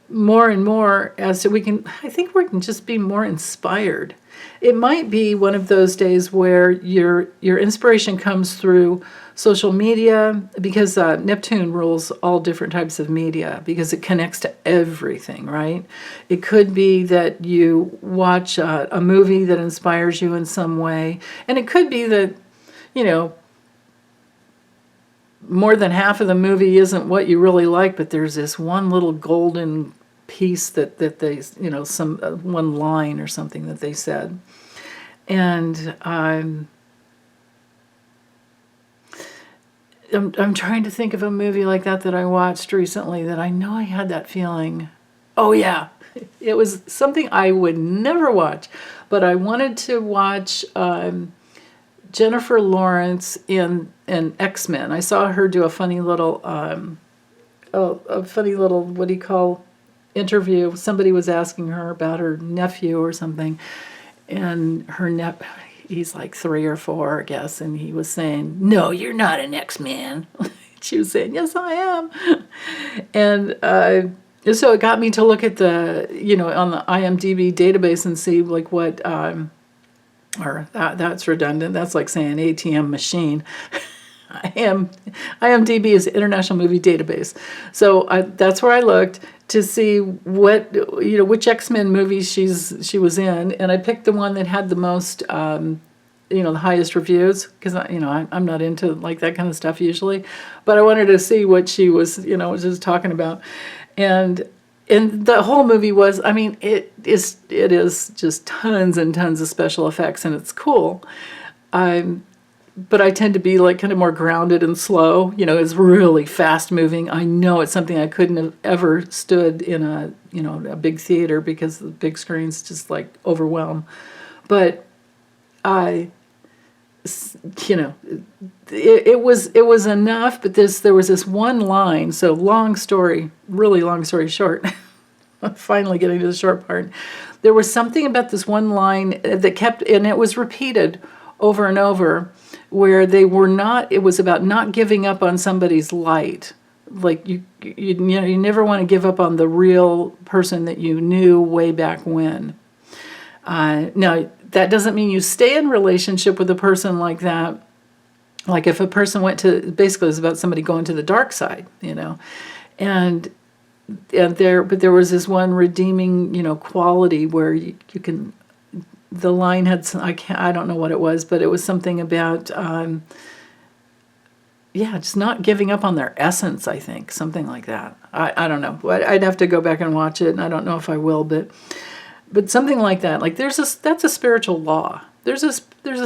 more and more as to I think we can just be more inspired. It might be one of those days where your inspiration comes through social media, because Neptune rules all different types of media because it connects to everything, right? It could be that you watch a movie that inspires you in some way, and it could be that, more than half of the movie isn't what you really like, but there's this one little golden piece that they, some one line or something that they said. And I'm trying to think of a movie like that I watched recently that I know I had that feeling. Oh yeah, it was something I would never watch, but I wanted to watch Jennifer Lawrence in X-Men. I saw her do a funny little what do you call interview. Somebody was asking her about her nephew or something, and he's like 3 or 4, I guess, and he was saying, "No, you're not an X-Man." She was saying, "Yes, I am." And so it got me to look at the, on the IMDb database and see like what, or that's redundant. That's like saying ATM machine. IMDb is the International Movie Database. So that's where I looked to see what, which X-Men movies she was in, and I picked the one that had the most, the highest reviews, because I'm not into like that kind of stuff usually, but I wanted to see what she was, was just talking about, and the whole movie was, it is just tons and tons of special effects, and it's cool. But I tend to be like kind of more grounded and slow. It's really fast moving. I know it's something I couldn't have ever stood in a big theater because the big screens just like overwhelm. But it was enough. But there was this one line. So really long story short. Finally getting to the short part. There was something about this one line that kept, and it was repeated over and over, where it was about not giving up on somebody's light. Like you never want to give up on the real person that you knew way back when. Now, that doesn't mean you stay in relationship with a person like that. Like if a person basically it's about somebody going to the dark side, and there was this one redeeming, quality where you can. The line had I don't know what it was, but it was something about just not giving up on their essence, I think, something like that. I don't know. I'd have to go back and watch it, and I don't know if I will, but something like that. Like that's a spiritual law. There's a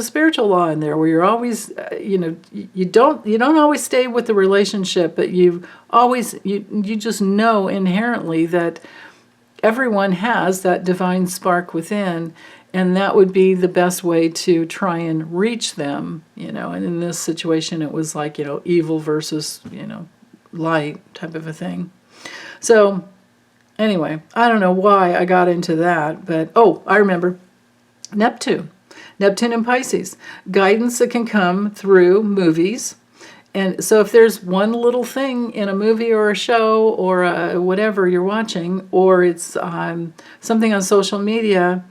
spiritual law in there where you're always you don't always stay with the relationship, but you just know inherently that everyone has that divine spark within. And that would be the best way to try and reach them, And in this situation, it was like, evil versus, light type of a thing. So anyway, I don't know why I got into that, but oh, I remember Neptune. Neptune and Pisces. Guidance that can come through movies. And so if there's one little thing in a movie or a show or whatever you're watching, or it's something on social media,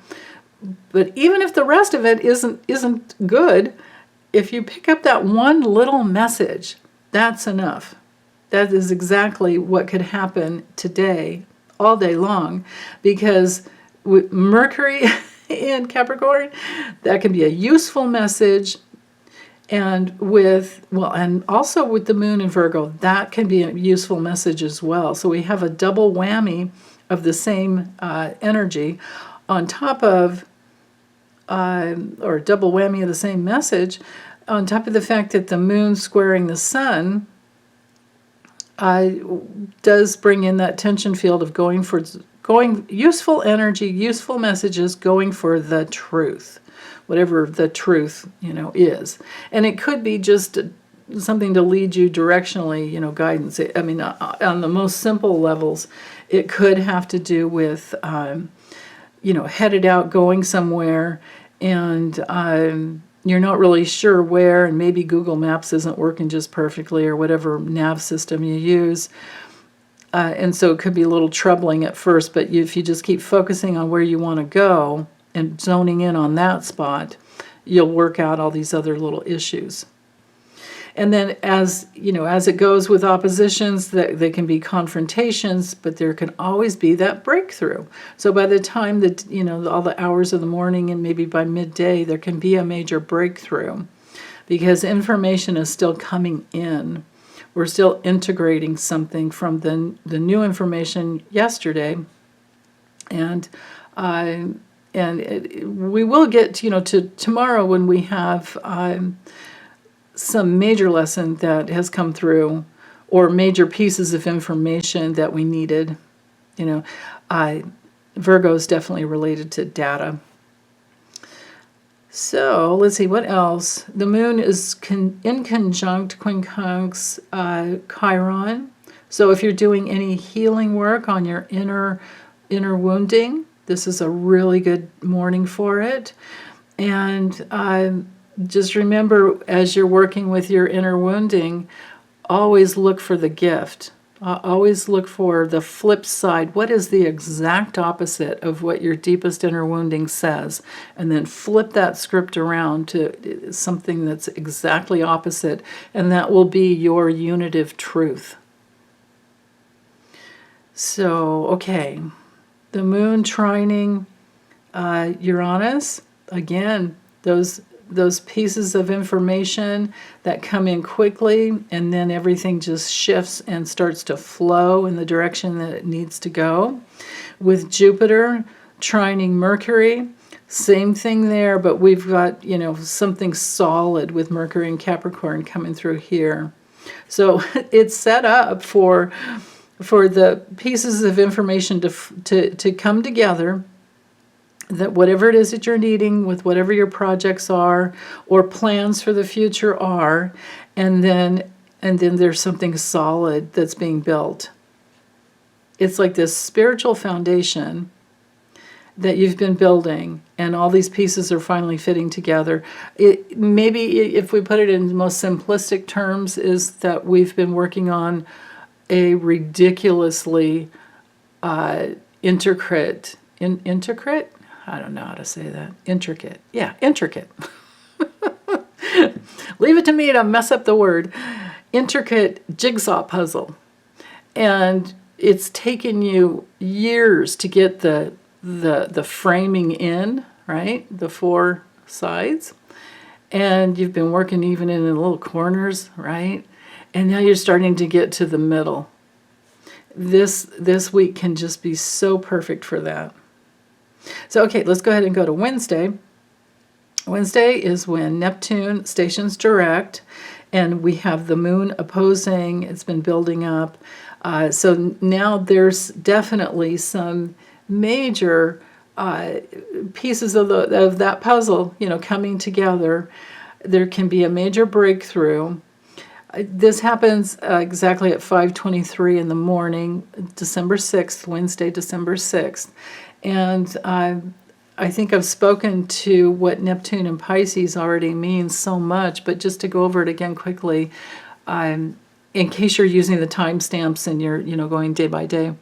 but even if the rest of it isn't good, if you pick up that one little message, that's enough. That is exactly what could happen today, all day long, because with Mercury in Capricorn, that can be a useful message. And and also with the moon in Virgo, that can be a useful message as well. So we have a double whammy of the same energy on top of, or a double whammy of the same message, on top of the fact that the moon squaring the sun does bring in that tension field of going useful energy, useful messages, going for the truth. Whatever the truth, is. And it could be just something to lead you directionally, guidance. I mean, on the most simple levels, it could have to do with, headed out, going somewhere, and you're not really sure where, and maybe Google Maps isn't working just perfectly, or whatever nav system you use. And so it could be a little troubling at first, but if you just keep focusing on where you want to go, and zoning in on that spot, you'll work out all these other little issues. And then as it goes with oppositions, they can be confrontations, but there can always be that breakthrough. So by the time that, all the hours of the morning and maybe by midday, there can be a major breakthrough because information is still coming in. We're still integrating something from the new information yesterday. And we will get, to tomorrow when we have some major lesson that has come through, or major pieces of information that we needed. Virgo is definitely related to data. So let's see, what else? The moon is in conjunct quincunx Chiron. So if you're doing any healing work on your inner wounding, this is a really good morning for it. And just remember, as you're working with your inner wounding, always look for the gift. Always look for the flip side. What is the exact opposite of what your deepest inner wounding says? And then flip that script around to something that's exactly opposite, and that will be your unitive truth. So, okay. The moon trining Uranus, again, those pieces of information that come in quickly, and then everything just shifts and starts to flow in the direction that it needs to go. With Jupiter trining Mercury, same thing there, but we've got, something solid with Mercury and Capricorn coming through here. So it's set up for the pieces of information to come together, that whatever it is that you're needing with whatever your projects are or plans for the future are, and then there's something solid that's being built. It's like this spiritual foundation that you've been building, and all these pieces are finally fitting together. Maybe if we put it in the most simplistic terms, is that we've been working on a ridiculously intricate? I don't know how to say that. Intricate. Yeah, intricate. Leave it to me to mess up the word. Intricate jigsaw puzzle. And it's taken you years to get the framing in, right? The four sides. And you've been working even in the little corners, right? And now you're starting to get to the middle. This week can just be so perfect for that. So, okay, let's go ahead and go to Wednesday. Wednesday is when Neptune stations direct, and we have the moon opposing. It's been building up. So now there's definitely some major pieces of that puzzle, coming together. There can be a major breakthrough. This happens exactly at 5:23 in the morning, December 6th, Wednesday, December 6th. And I think I've spoken to what Neptune and Pisces already means so much, but just to go over it again quickly, in case you're using the timestamps and you're, going day by day,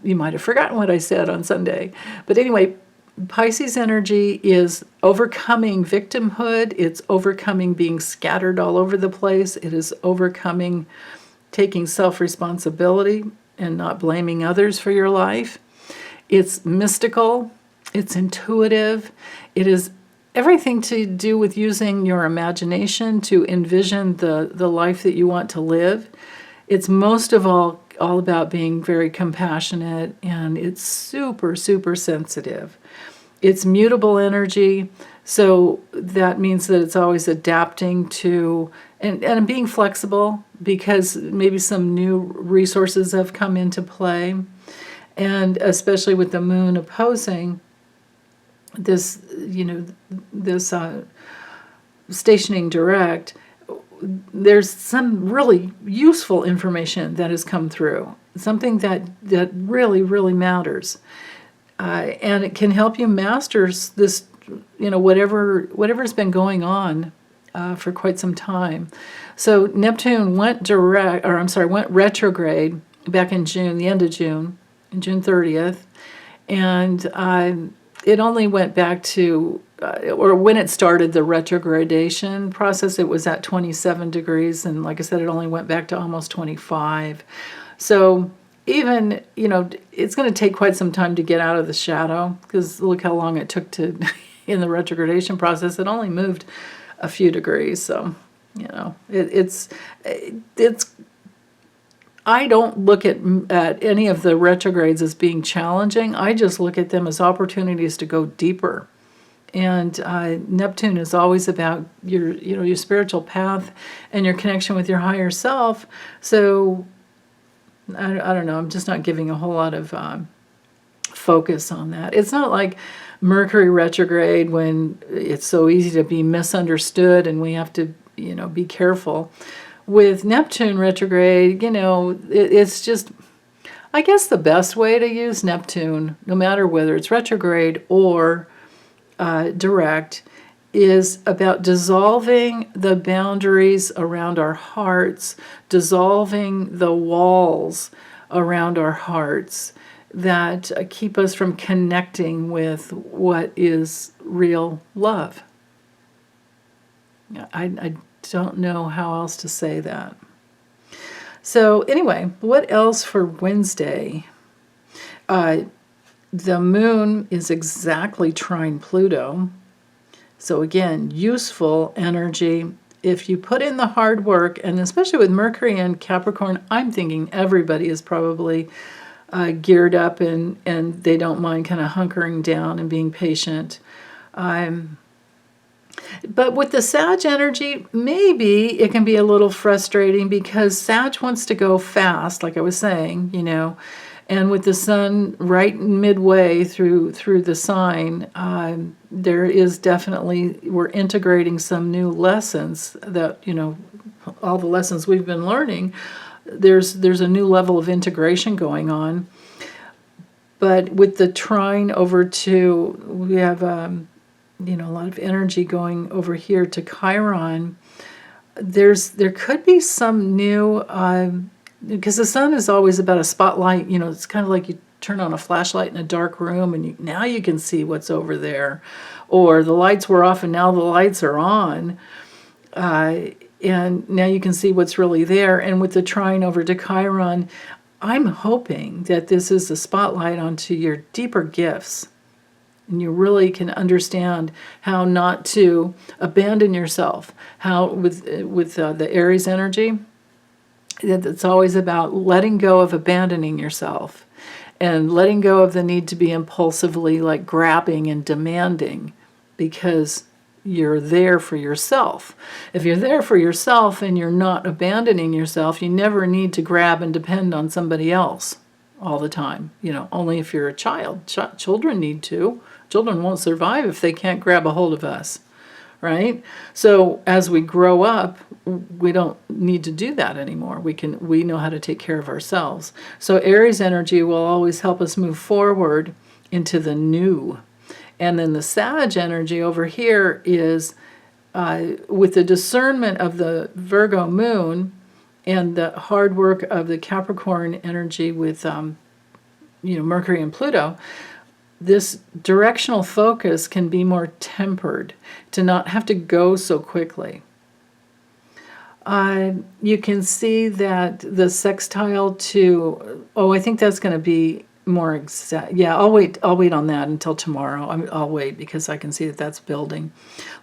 you might have forgotten what I said on Sunday. But anyway, Pisces energy is overcoming victimhood. It's overcoming being scattered all over the place. It is overcoming taking self-responsibility and not blaming others for your life. It's mystical. It's intuitive. It is everything to do with using your imagination to envision the life that you want to live. It's most of all about being very compassionate, and it's super, super sensitive. It's mutable energy, so that means that it's always adapting to and being flexible, because maybe some new resources have come into play. And especially with the moon opposing this, this stationing direct, there's some really useful information that has come through, something that really, really matters. And it can help you master this, whatever's been going on for quite some time. So Neptune went retrograde back in June, the end of June, June 30th, and it only went back to, or when it started the retrogradation process, it was at 27 degrees, and like I said, it only went back to almost 25. So even, it's going to take quite some time to get out of the shadow, because look how long it took to, in the retrogradation process, it only moved a few degrees. So, it's I don't look at any of the retrogrades as being challenging. I just look at them as opportunities to go deeper. And Neptune is always about your spiritual path and your connection with your higher self. So I don't know. I'm just not giving a whole lot of focus on that. It's not like Mercury retrograde, when it's so easy to be misunderstood and we have to be careful. With Neptune retrograde, it's just, I guess the best way to use Neptune, no matter whether it's retrograde or direct, is about dissolving the boundaries around our hearts, dissolving the walls around our hearts that keep us from connecting with what is real love. I don't know how else to say that. So anyway, what else for Wednesday? The moon is exactly trine Pluto. So again, useful energy. If you put in the hard work, and especially with Mercury and Capricorn, I'm thinking everybody is probably geared up and they don't mind kind of hunkering down and being patient. But with the Sag energy, maybe it can be a little frustrating, because Sag wants to go fast, like I was saying, and with the sun right midway through the sign, there is definitely, we're integrating some new lessons that, all the lessons we've been learning, there's a new level of integration going on. But with the trine over to, we have a lot of energy going over here to Chiron. There could be some new, because the sun is always about a spotlight. It's kind of like you turn on a flashlight in a dark room and now you can see what's over there. Or the lights were off and now the lights are on. And now you can see what's really there. And with the trine over to Chiron, I'm hoping that this is a spotlight onto your deeper gifts. And you really can understand how not to abandon yourself. How with the Aries energy, it's always about letting go of abandoning yourself and letting go of the need to be impulsively like grabbing and demanding, because you're there for yourself. If you're there for yourself and you're not abandoning yourself, you never need to grab and depend on somebody else all the time. Only if you're a child. Children need to. Children won't survive if they can't grab a hold of us, right? So as we grow up, we don't need to do that anymore. We know how to take care of ourselves. So Aries energy will always help us move forward into the new. And then the Sag energy over here is with the discernment of the Virgo moon and the hard work of the Capricorn energy with Mercury and Pluto, this directional focus can be more tempered, to not have to go so quickly. You can see that the sextile to, I think that's going to be more exact. Yeah, I'll wait on that until tomorrow. I'll wait because I can see that that's building.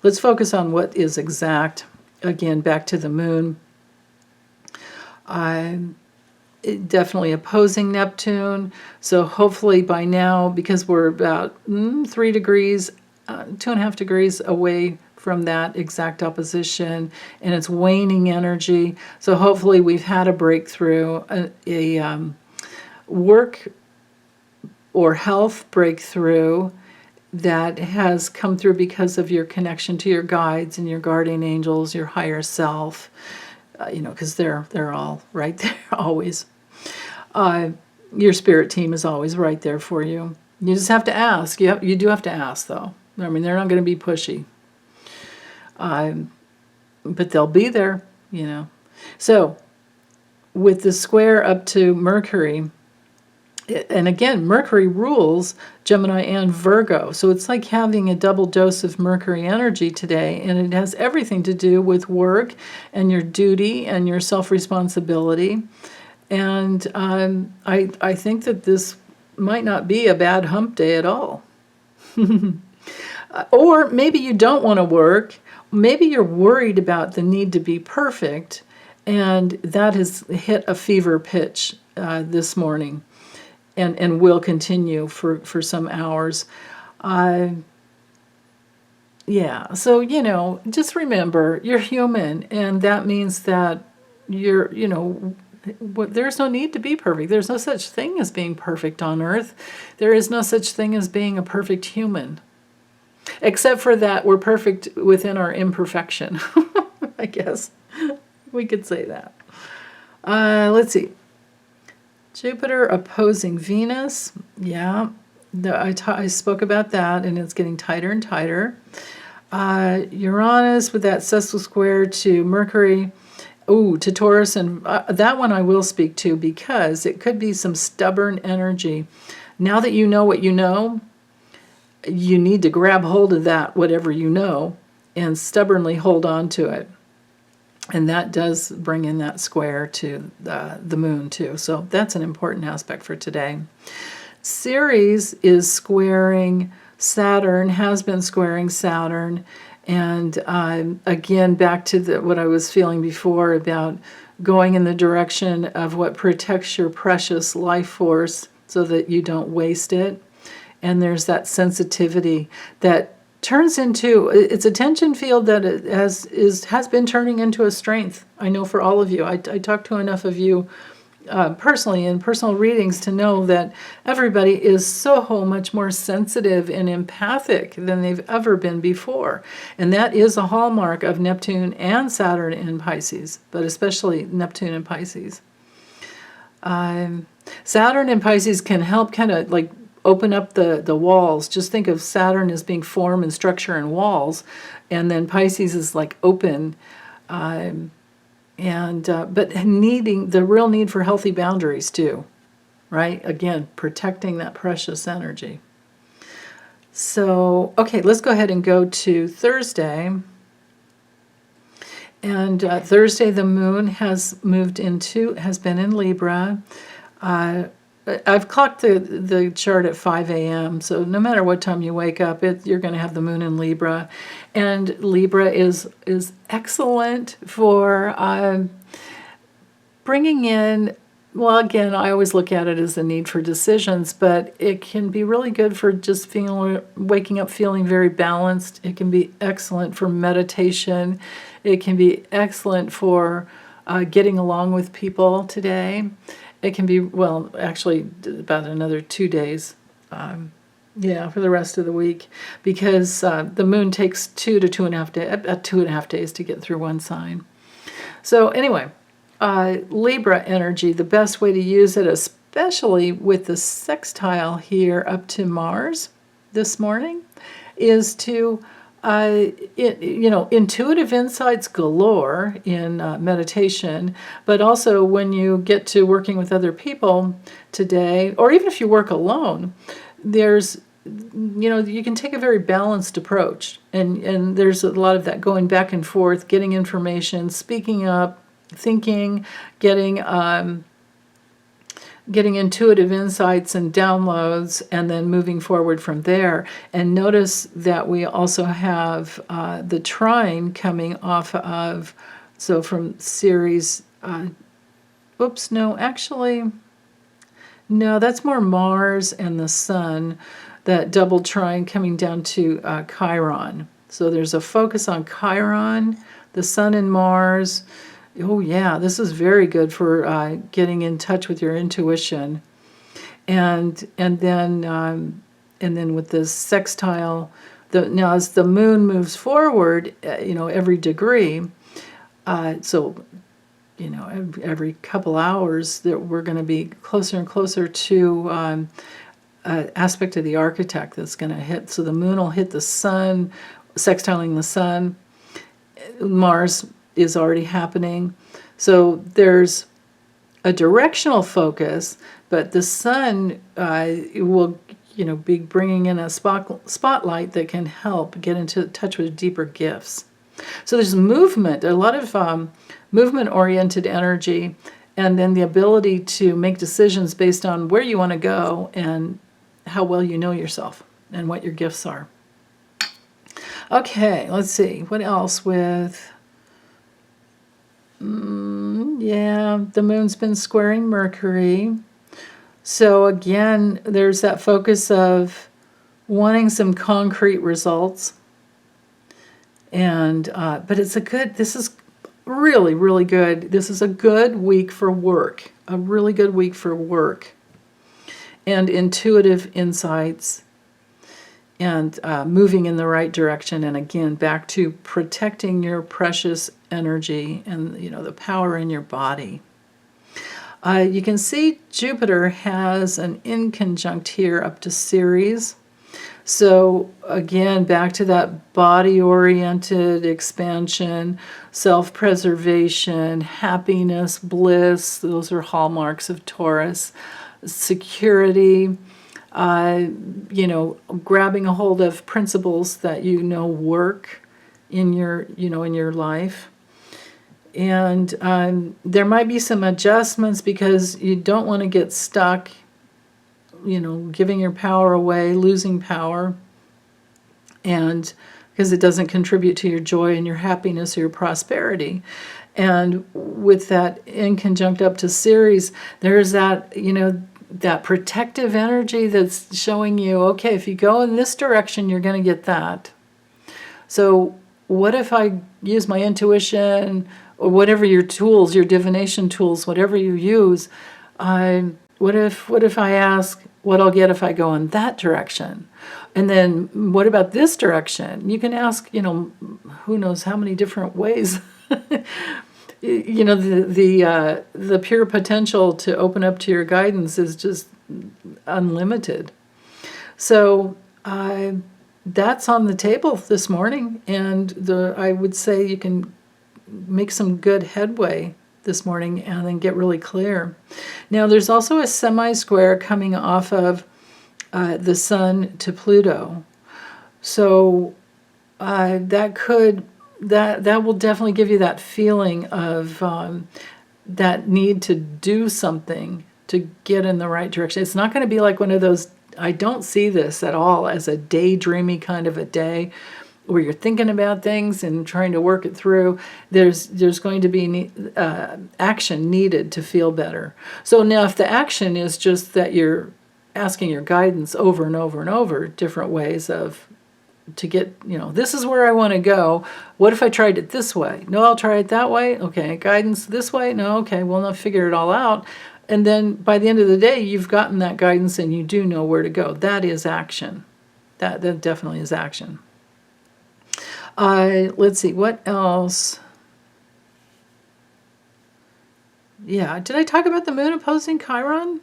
Let's focus on what is exact. Again, back to the moon. Definitely opposing Neptune. So hopefully by now, because we're about 3 degrees, 2.5 degrees away from that exact opposition, and it's waning energy. So hopefully we've had a breakthrough, a work or health breakthrough that has come through because of your connection to your guides and your guardian angels, your higher self. Because they're all right there always. Your spirit team is always right there for you. You just have to ask. You do have to ask, though. I mean, they're not going to be pushy. But they'll be there, So, with the square up to Mercury, and again, Mercury rules Gemini and Virgo. So it's like having a double dose of Mercury energy today, and it has everything to do with work and your duty and your self-responsibility. And I think that this might not be a bad hump day at all. Or maybe you don't want to work. Maybe you're worried about the need to be perfect, and that has hit a fever pitch this morning. And will continue for some hours. So, just remember, you're human, and that means that there's no need to be perfect. There's no such thing as being perfect on Earth. There is no such thing as being a perfect human. Except for that, we're perfect within our imperfection. I guess we could say that. Let's see. Jupiter opposing Venus. Yeah, I spoke about that, and it's getting tighter and tighter. Uranus with that sextile square to Mercury. To Taurus, and that one I will speak to because it could be some stubborn energy. Now that you know what you know, you need to grab hold of that, whatever you know, and stubbornly hold on to it. And that does bring in that square to the moon, too. So that's an important aspect for today. Ceres is squaring Saturn, has been squaring Saturn. And again, back to what I was feeling before about going in the direction of what protects your precious life force so that you don't waste it. And there's that sensitivity that turns into, it's a tension field that it has been turning into a strength. I know for all of you. I talked to enough of you personally in personal readings to know that everybody is so much more sensitive and empathic than they've ever been before. And that is a hallmark of Neptune and Saturn in Pisces, but especially Neptune and Pisces. Saturn and Pisces can help kind of like open up the walls. Just think of Saturn as being form and structure and walls, and then Pisces is like open, but needing the real need for healthy boundaries too, right? Again, protecting that precious energy. So, okay, let's go ahead and go to Thursday. And Thursday, the moon has been in Libra. I've clocked the chart at 5 a.m., so no matter what time you wake up, you're going to have the moon in Libra. And Libra is excellent for bringing in, well, again, I always look at it as the need for decisions, but it can be really good for just waking up feeling very balanced. It can be excellent for meditation. It can be excellent for getting along with people today. It can be, well, actually about another 2 days Yeah, for the rest of the week, because the moon takes 2.5 days to get through one sign. So anyway, Libra energy, the best way to use it, especially with the sextile here up to Mars this morning, is to, intuitive insights galore in meditation, but also when you get to working with other people today, or even if you work alone, there's, you can take a very balanced approach, and there's a lot of that going back and forth, getting information, speaking up, thinking, getting intuitive insights and downloads, and then moving forward from there. And notice that we also have the trine coming off of, so from Ceres, no, that's more Mars and the Sun, that double trine coming down to Chiron. So there's a focus on Chiron, the Sun and Mars. Oh yeah, this is very good for getting in touch with your intuition, and then with this sextile, now as the moon moves forward, every degree, so every couple hours that we're going to be closer and closer to aspect of the architect that's going to hit. So the moon will hit the sun, sextiling the sun. Mars is already happening. So there's a directional focus, but the sun will be bringing in a spotlight that can help get into touch with deeper gifts. So there's movement, a lot of movement-oriented energy, and then the ability to make decisions based on where you want to go and how well you know yourself and what your gifts are. Okay, let's see. What else with... the moon's been squaring Mercury. So again, there's that focus of wanting some concrete results. And but this is really, really good. This is a good week for work, a really good week for work and intuitive insights and moving in the right direction. And again, back to protecting your precious energy and the power in your body. You can see Jupiter has an inconjunct here up to Ceres. So again, back to that body-oriented expansion, self-preservation, happiness, bliss. Those are hallmarks of Taurus. Security, grabbing a hold of principles that work in your life. And there might be some adjustments because you don't want to get stuck, giving your power away, losing power, and because it doesn't contribute to your joy and your happiness or your prosperity. And with that inconjunct up to Ceres, there's that, that protective energy that's showing you, okay, if you go in this direction, you're going to get that. So what if I use my intuition or whatever your tools, your divination tools, whatever you use, what if I ask what I'll get if I go in that direction? And then what about this direction? You can ask, who knows how many different ways. The pure potential to open up to your guidance is just unlimited. So that's on the table this morning, and I would say you can make some good headway this morning and then get really clear. Now there's also a semi-square coming off of the Sun to Pluto. So that will definitely give you that feeling of that need to do something to get in the right direction. It's not going to be like one of those, I don't see this at all as a daydreamy kind of a day where you're thinking about things and trying to work it through. There's going to be action needed to feel better. So now if the action is just that you're asking your guidance over and over and over, different ways to get, this is where I want to go. What if I tried it this way? No, I'll try it that way. Okay, guidance this way? No, okay, well, now figure it all out. And then by the end of the day, you've gotten that guidance and you do know where to go. That is action. That definitely is action. Let's see, what else? Yeah, did I talk about the moon opposing Chiron?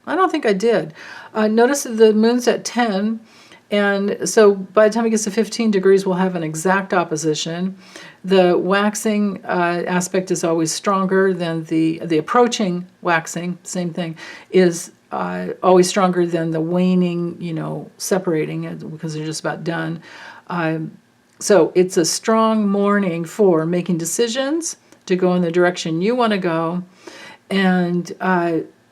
I don't think I did. Notice that the moon's at 10, and so by the time it gets to 15 degrees, we'll have an exact opposition. The waxing aspect is always stronger than the approaching waxing, same thing, is always stronger than the waning, separating, because they're just about done. So it's a strong morning for making decisions to go in the direction you want to go, and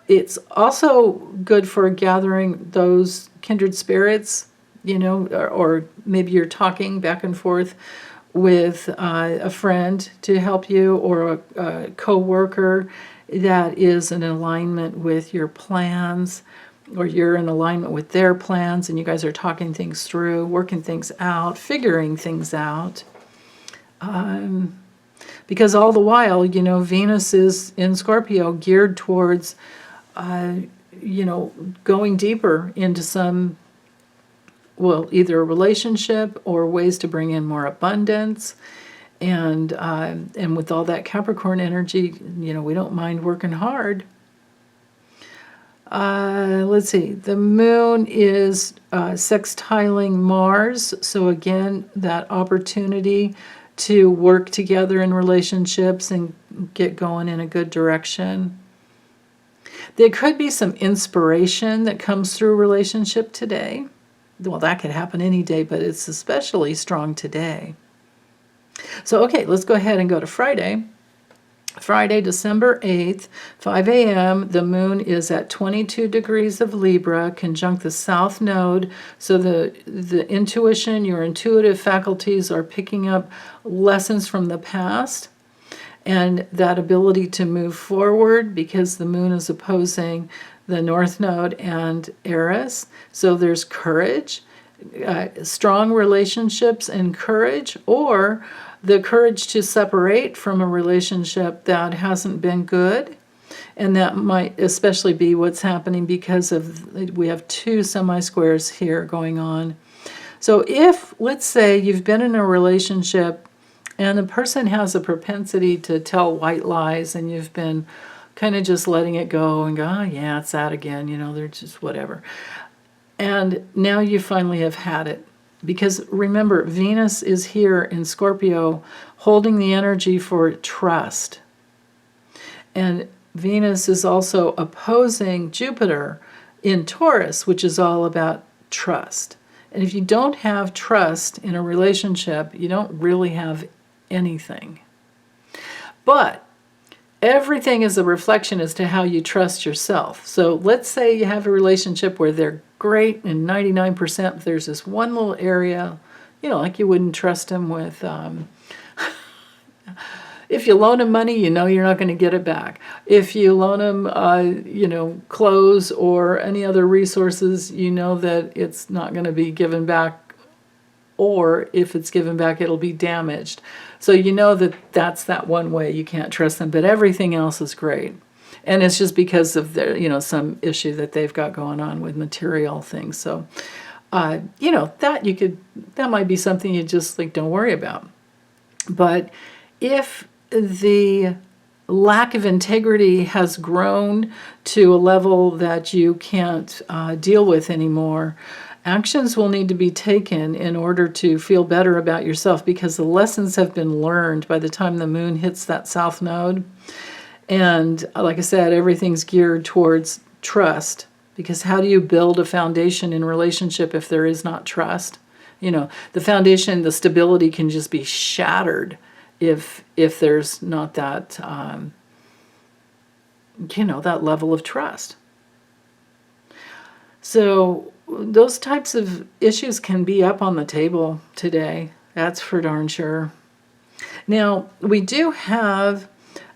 it's also good for gathering those kindred spirits, or maybe you're talking back and forth with a friend to help you, or a co-worker that is in alignment with your plans, or you're in alignment with their plans, and you guys are talking things through, working things out, figuring things out. Because all the while, Venus is in Scorpio, geared towards going deeper into some, either a relationship or ways to bring in more abundance. And with all that Capricorn energy, we don't mind working hard. Let's see, the moon is sextiling Mars. So again, that opportunity to work together in relationships and get going in a good direction. There could be some inspiration that comes through a relationship today. Well, that could happen any day, but it's especially strong today. So, okay, let's go ahead and go to Friday. Friday, December 8th, 5 a.m., the moon is at 22 degrees of Libra, conjunct the south node. So the intuition, your intuitive faculties are picking up lessons from the past, and that ability to move forward, because the moon is opposing the north node and Eris. So there's courage, strong relationships and courage, or the courage to separate from a relationship that hasn't been good. And that might especially be what's happening because we have two semi-squares here going on. So if, let's say, you've been in a relationship and the person has a propensity to tell white lies, and you've been kind of just letting it go and go, oh yeah, it's that again, they're just whatever. And now you finally have had it. Because remember, Venus is here in Scorpio holding the energy for trust. And Venus is also opposing Jupiter in Taurus, which is all about trust. And if you don't have trust in a relationship, you don't really have anything. But everything is a reflection as to how you trust yourself. So let's say you have a relationship where they're great and 99%, there's this one little area, like you wouldn't trust them with, if you loan them money, you're not going to get it back. If you loan them, clothes or any other resources, that it's not going to be given back, or if it's given back, it'll be damaged. So that's that one way you can't trust them, but everything else is great. And it's just because of their, some issue that they've got going on with material things. So, that might be something you just don't worry about. But if the lack of integrity has grown to a level that you can't deal with anymore, actions will need to be taken in order to feel better about yourself, because the lessons have been learned by the time the moon hits that south node. And like I said, everything's geared towards trust, because how do you build a foundation in relationship if there is not trust? The foundation, the stability can just be shattered if there's not that, that level of trust. So those types of issues can be up on the table today. That's for darn sure. Now, we do have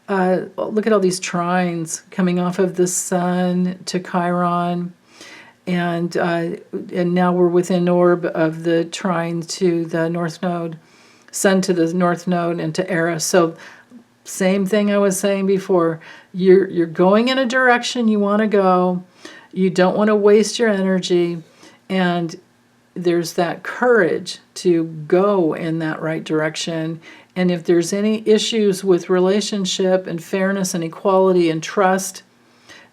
look at all these trines coming off of the sun to Chiron, and now we're within orb of the trine to the north node, sun to the north node, and to Eris. So same thing I was saying before. You're going in a direction you want to go. You don't want to waste your energy, and there's that courage to go in that right direction. And if there's any issues with relationship and fairness and equality and trust,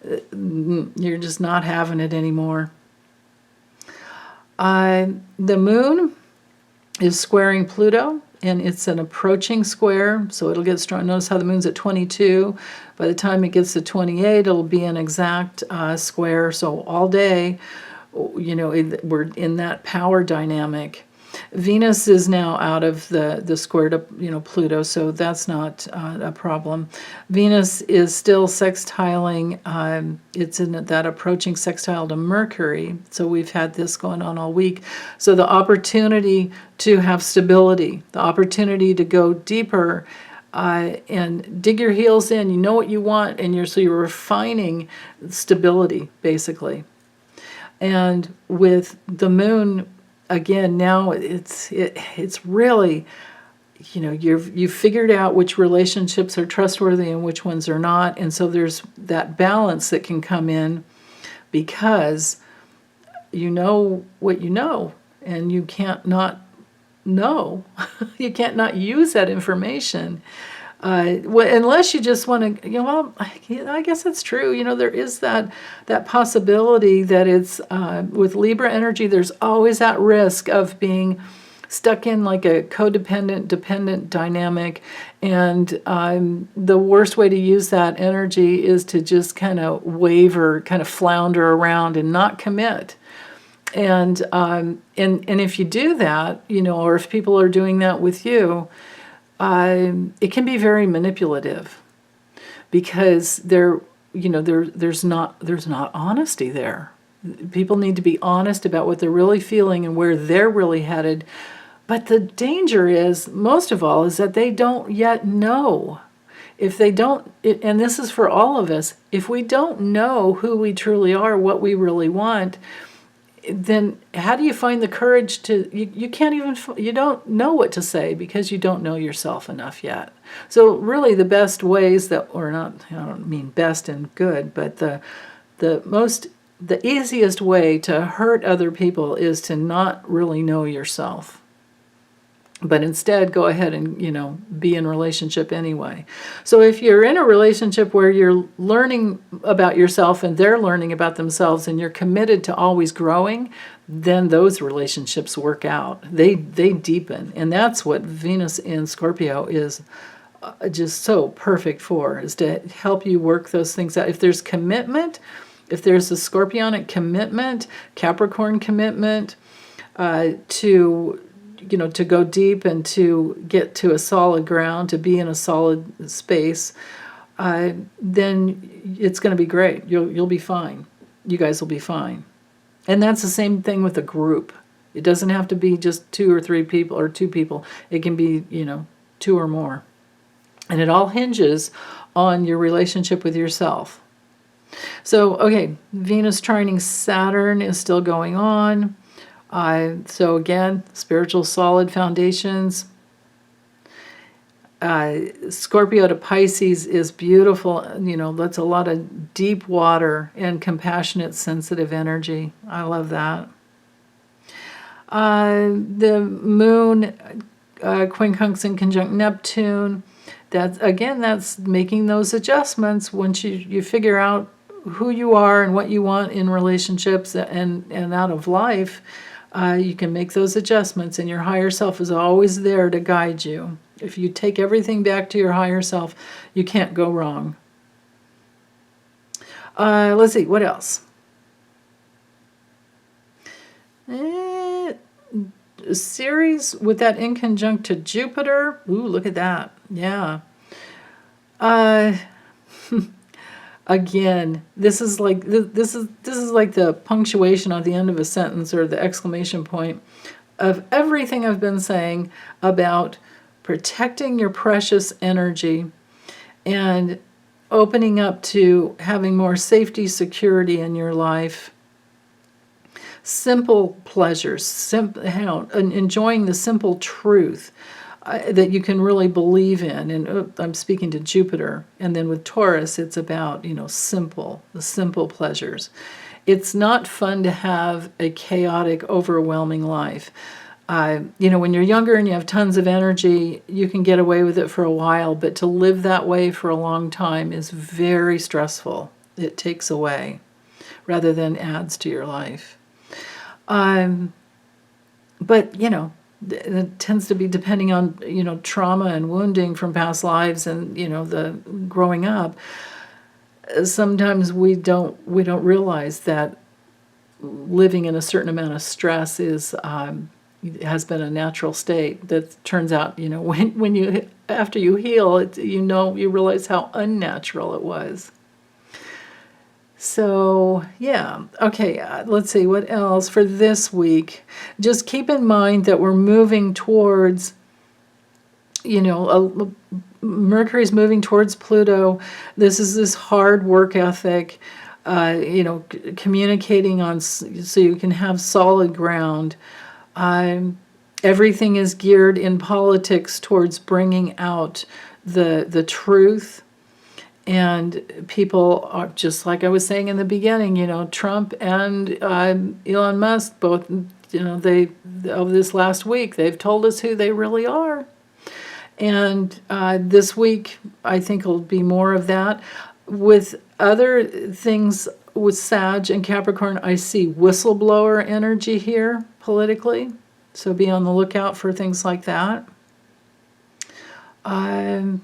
you're just not having it anymore. The moon is squaring Pluto, and it's an approaching square, so it'll get strong. Notice how the moon's at 22. By the time it gets to 28, it'll be an exact square. So all day, we're in that power dynamic. Venus is now out of the square to Pluto, so that's not a problem. Venus is still sextiling. It's in that approaching sextile to Mercury, so we've had this going on all week. So the opportunity to have stability, the opportunity to go deeper and dig your heels in. You know what you want, and you're refining stability basically. And with the moon, again, now it's really, you've figured out which relationships are trustworthy and which ones are not. And so there's that balance that can come in because you know what you know, and you can't not know. You can't not use that information. Unless you just want to, I guess that's true. There is that possibility that it's, with Libra energy, there's always that risk of being stuck in like a codependent, dependent dynamic. And the worst way to use that energy is to just kind of waver, kind of flounder around and not commit. And if you do that, or if people are doing that with you, it can be very manipulative because there's not honesty there. People need to be honest about what they're really feeling and where they're really headed. But the danger is, most of all, is that they don't yet know. If they don't, and this is for all of us, if we don't know who we truly are, what we really want, then how do you find the courage to, you don't know what to say because you don't know yourself enough yet. So really the best ways that, or not, I don't mean best and good, but the easiest way to hurt other people is to not really know yourself. But instead, go ahead and, be in a relationship anyway. So if you're in a relationship where you're learning about yourself and they're learning about themselves and you're committed to always growing, then those relationships work out. They deepen. And that's what Venus in Scorpio is just so perfect for, is to help you work those things out. If there's commitment, if there's a Scorpionic commitment, Capricorn commitment, to go deep and to get to a solid ground, to be in a solid space, then it's going to be great. You'll be fine. You guys will be fine. And that's the same thing with a group. It doesn't have to be just 2 or 3 people or 2 people. It can be, 2 or more. And it all hinges on your relationship with yourself. So, okay, Venus trining Saturn is still going on. So again, spiritual solid foundations. Scorpio to Pisces is beautiful. That's a lot of deep water and compassionate, sensitive energy. I love that. The moon, quincunx conjunct Neptune. That's making those adjustments once you figure out who you are and what you want in relationships and out of life. You can make those adjustments, and your higher self is always there to guide you. If you take everything back to your higher self, you can't go wrong. Let's see, what else? Ceres with that inconjunct to Jupiter. Ooh, look at that. Yeah. Again, this is like the punctuation on the end of a sentence, or the exclamation point of everything I've been saying about protecting your precious energy and opening up to having more safety, security in your life. Simple pleasures, enjoying the simple truth. that you can really believe in. And I'm speaking to Jupiter. And then with Taurus, it's about, the simple pleasures. It's not fun to have a chaotic, overwhelming life. When you're younger and you have tons of energy, you can get away with it for a while, but to live that way for a long time is very stressful. It takes away rather than adds to your life. But, it tends to be depending on, trauma and wounding from past lives and, the growing up. Sometimes we don't realize that living in a certain amount of stress has been a natural state. That turns out, when you after you heal, you realize how unnatural it was. So, yeah. Okay, let's see, what else for this week? Just keep in mind that we're moving towards, Mercury's moving towards Pluto. This is this hard work ethic, communicating so you can have solid ground. Everything is geared in politics towards bringing out the truth. And people are, just like I was saying in the beginning, Trump and Elon Musk both, they over this last week, they've told us who they really are. And this week, I think will be more of that. With other things with Sag and Capricorn, I see whistleblower energy here politically. So be on the lookout for things like that. And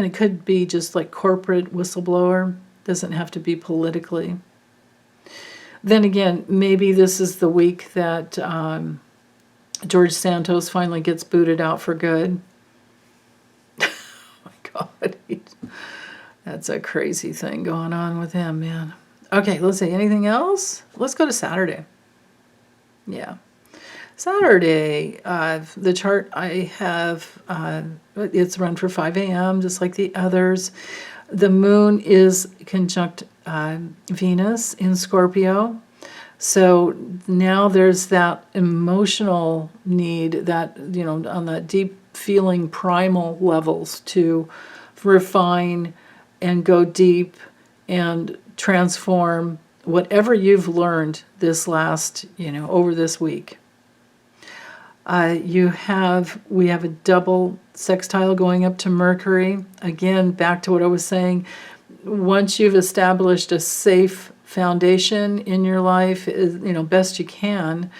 it could be just like corporate whistleblower. Doesn't have to be politically. Then again, maybe this is the week that George Santos finally gets booted out for good. Oh my God. That's a crazy thing going on with him, man. Okay, let's see. Anything else? Let's go to Saturday. Yeah. Saturday, the chart I have, it's run for 5 a.m., just like the others. The moon is conjunct Venus in Scorpio. So now there's that emotional need, that, on that deep feeling primal levels to refine and go deep and transform whatever you've learned this last, over this week. We have a double sextile going up to Mercury. Again, back to what I was saying. Once you've established a safe foundation in your life, best you can,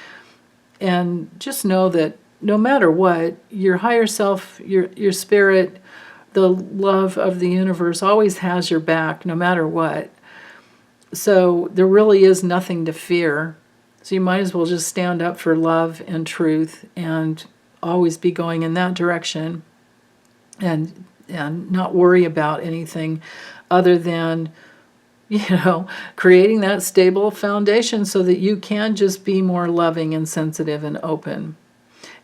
and just know that no matter what, your higher self, your spirit, the love of the universe always has your back, no matter what. So there really is nothing to fear. So you might as well just stand up for love and truth and always be going in that direction and not worry about anything other than, creating that stable foundation so that you can just be more loving and sensitive and open.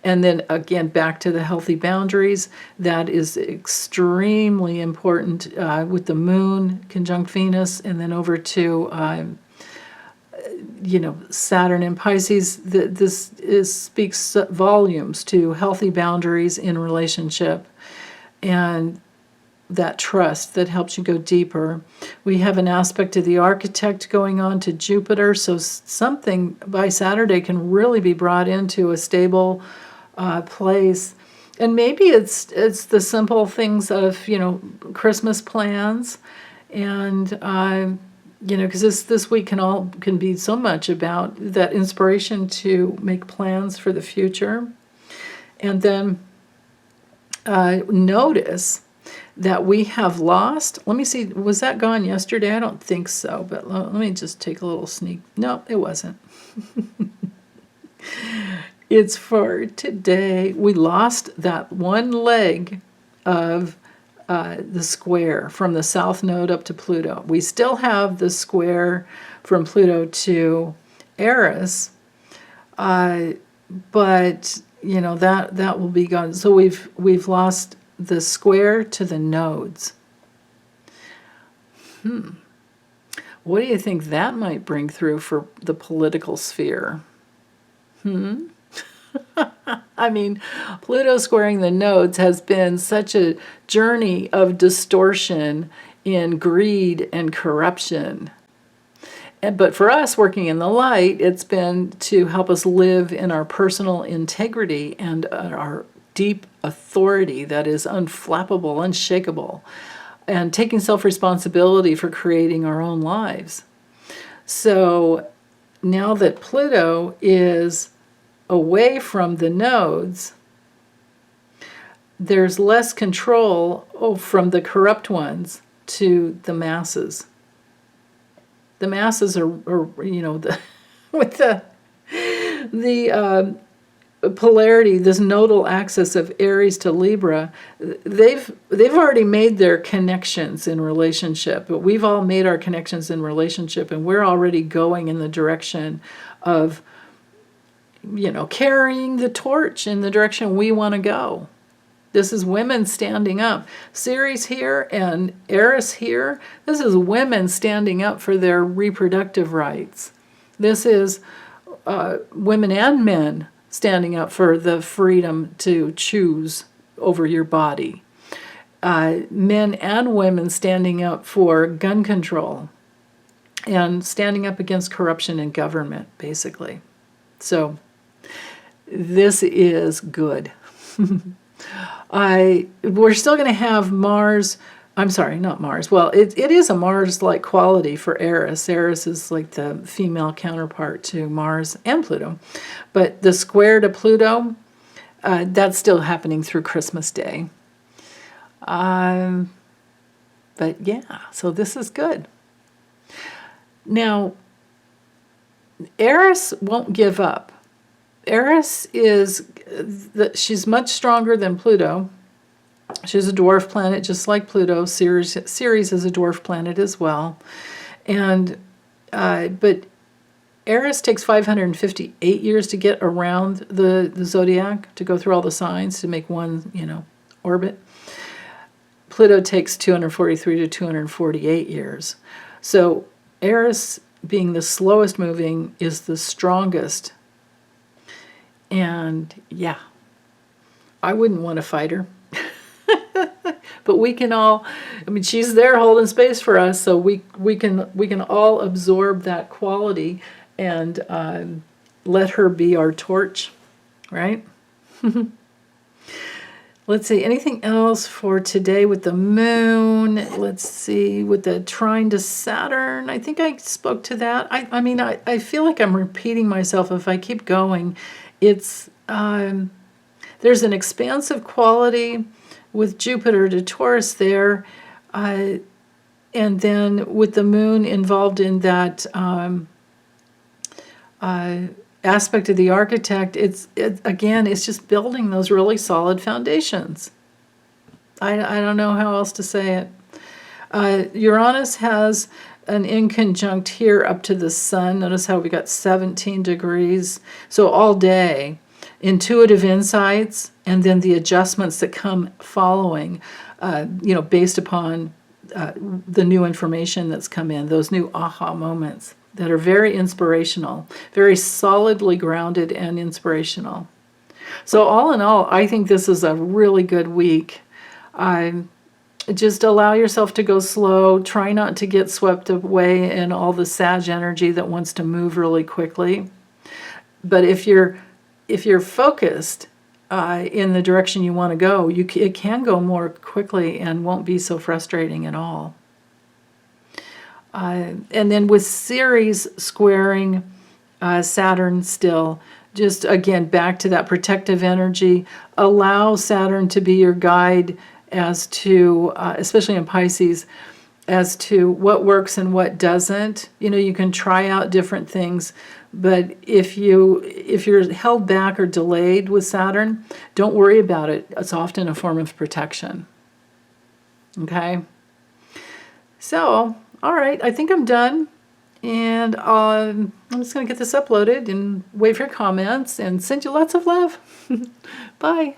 And then again, back to the healthy boundaries. That is extremely important with the moon conjunct Venus, and then over to Saturn and Pisces. This speaks volumes to healthy boundaries in relationship and that trust that helps you go deeper. We have an aspect of the architect going on to Jupiter, so something by Saturday can really be brought into a stable place. And maybe it's the simple things of Christmas plans, and because this week can be so much about that inspiration to make plans for the future. And then notice that we have lost. Let me see, was that gone yesterday? I don't think so, but let me just take a little sneak. No, it wasn't. It's for today. We lost that one leg of the square from the south node up to Pluto. We still have the square from Pluto to Eris, but that will be gone. So we've lost the square to the nodes. What do you think that might bring through for the political sphere? I mean, Pluto squaring the nodes has been such a journey of distortion in greed and corruption. But for us working in the light, it's been to help us live in our personal integrity and our deep authority that is unflappable, unshakable, and taking self-responsibility for creating our own lives. So now that Pluto is away from the nodes, there's less control from the corrupt ones to the masses. The masses are with the polarity, this nodal axis of Aries to Libra, they've already made their connections in relationship. But we've all made our connections in relationship, and we're already going in the direction of, carrying the torch in the direction we want to go. This is women standing up. Ceres here and Eris here. This is women standing up for their reproductive rights. This is women and men standing up for the freedom to choose over your body. Men and women standing up for gun control and standing up against corruption in government, basically. So this is good. We're still going to have Mars. I'm sorry, not Mars. Well, it is a Mars-like quality for Eris. Eris is like the female counterpart to Mars and Pluto. But the square to Pluto, that's still happening through Christmas Day. But yeah, so this is good. Now, Eris won't give up. Eris she's much stronger than Pluto. She's a dwarf planet just like Pluto. Ceres is a dwarf planet as well. And but Eris takes 558 years to get around the zodiac, to go through all the signs to make one, orbit. Pluto takes 243 to 248 years. So Eris, being the slowest moving, is the strongest. And yeah, I wouldn't want to fight her. But we can all, she's there holding space for us, so we can all absorb that quality and let her be our torch, right? Let's see, anything else for today with the moon? Let's see, with the trine to Saturn, I think I spoke to that. I feel like I'm repeating myself if I keep going. It's there's an expansive quality with Jupiter to Taurus there, and then with the moon involved in that aspect of the architect, it's just building those really solid foundations. I don't know how else to say it. Uranus has an inconjunct here up to the sun. Notice how we got 17 degrees. So all day, intuitive insights, and then the adjustments that come following, based upon the new information that's come in, those new aha moments that are very inspirational, very solidly grounded and inspirational. So all in all, I think this is a really good week. Just allow yourself to go slow. Try not to get swept away in all the Sag energy that wants to move really quickly. But if you're focused in the direction you want to go, it can go more quickly and won't be so frustrating at all. And then with Ceres squaring Saturn still, just again back to that protective energy. Allow Saturn to be your guide as to, especially in Pisces, as to what works and what doesn't. You can try out different things, but if you're held back or delayed with Saturn, don't worry about it. It's often a form of protection. Okay? So, all right, I think I'm done. And I'm just going to get this uploaded and wait for your comments and send you lots of love. Bye.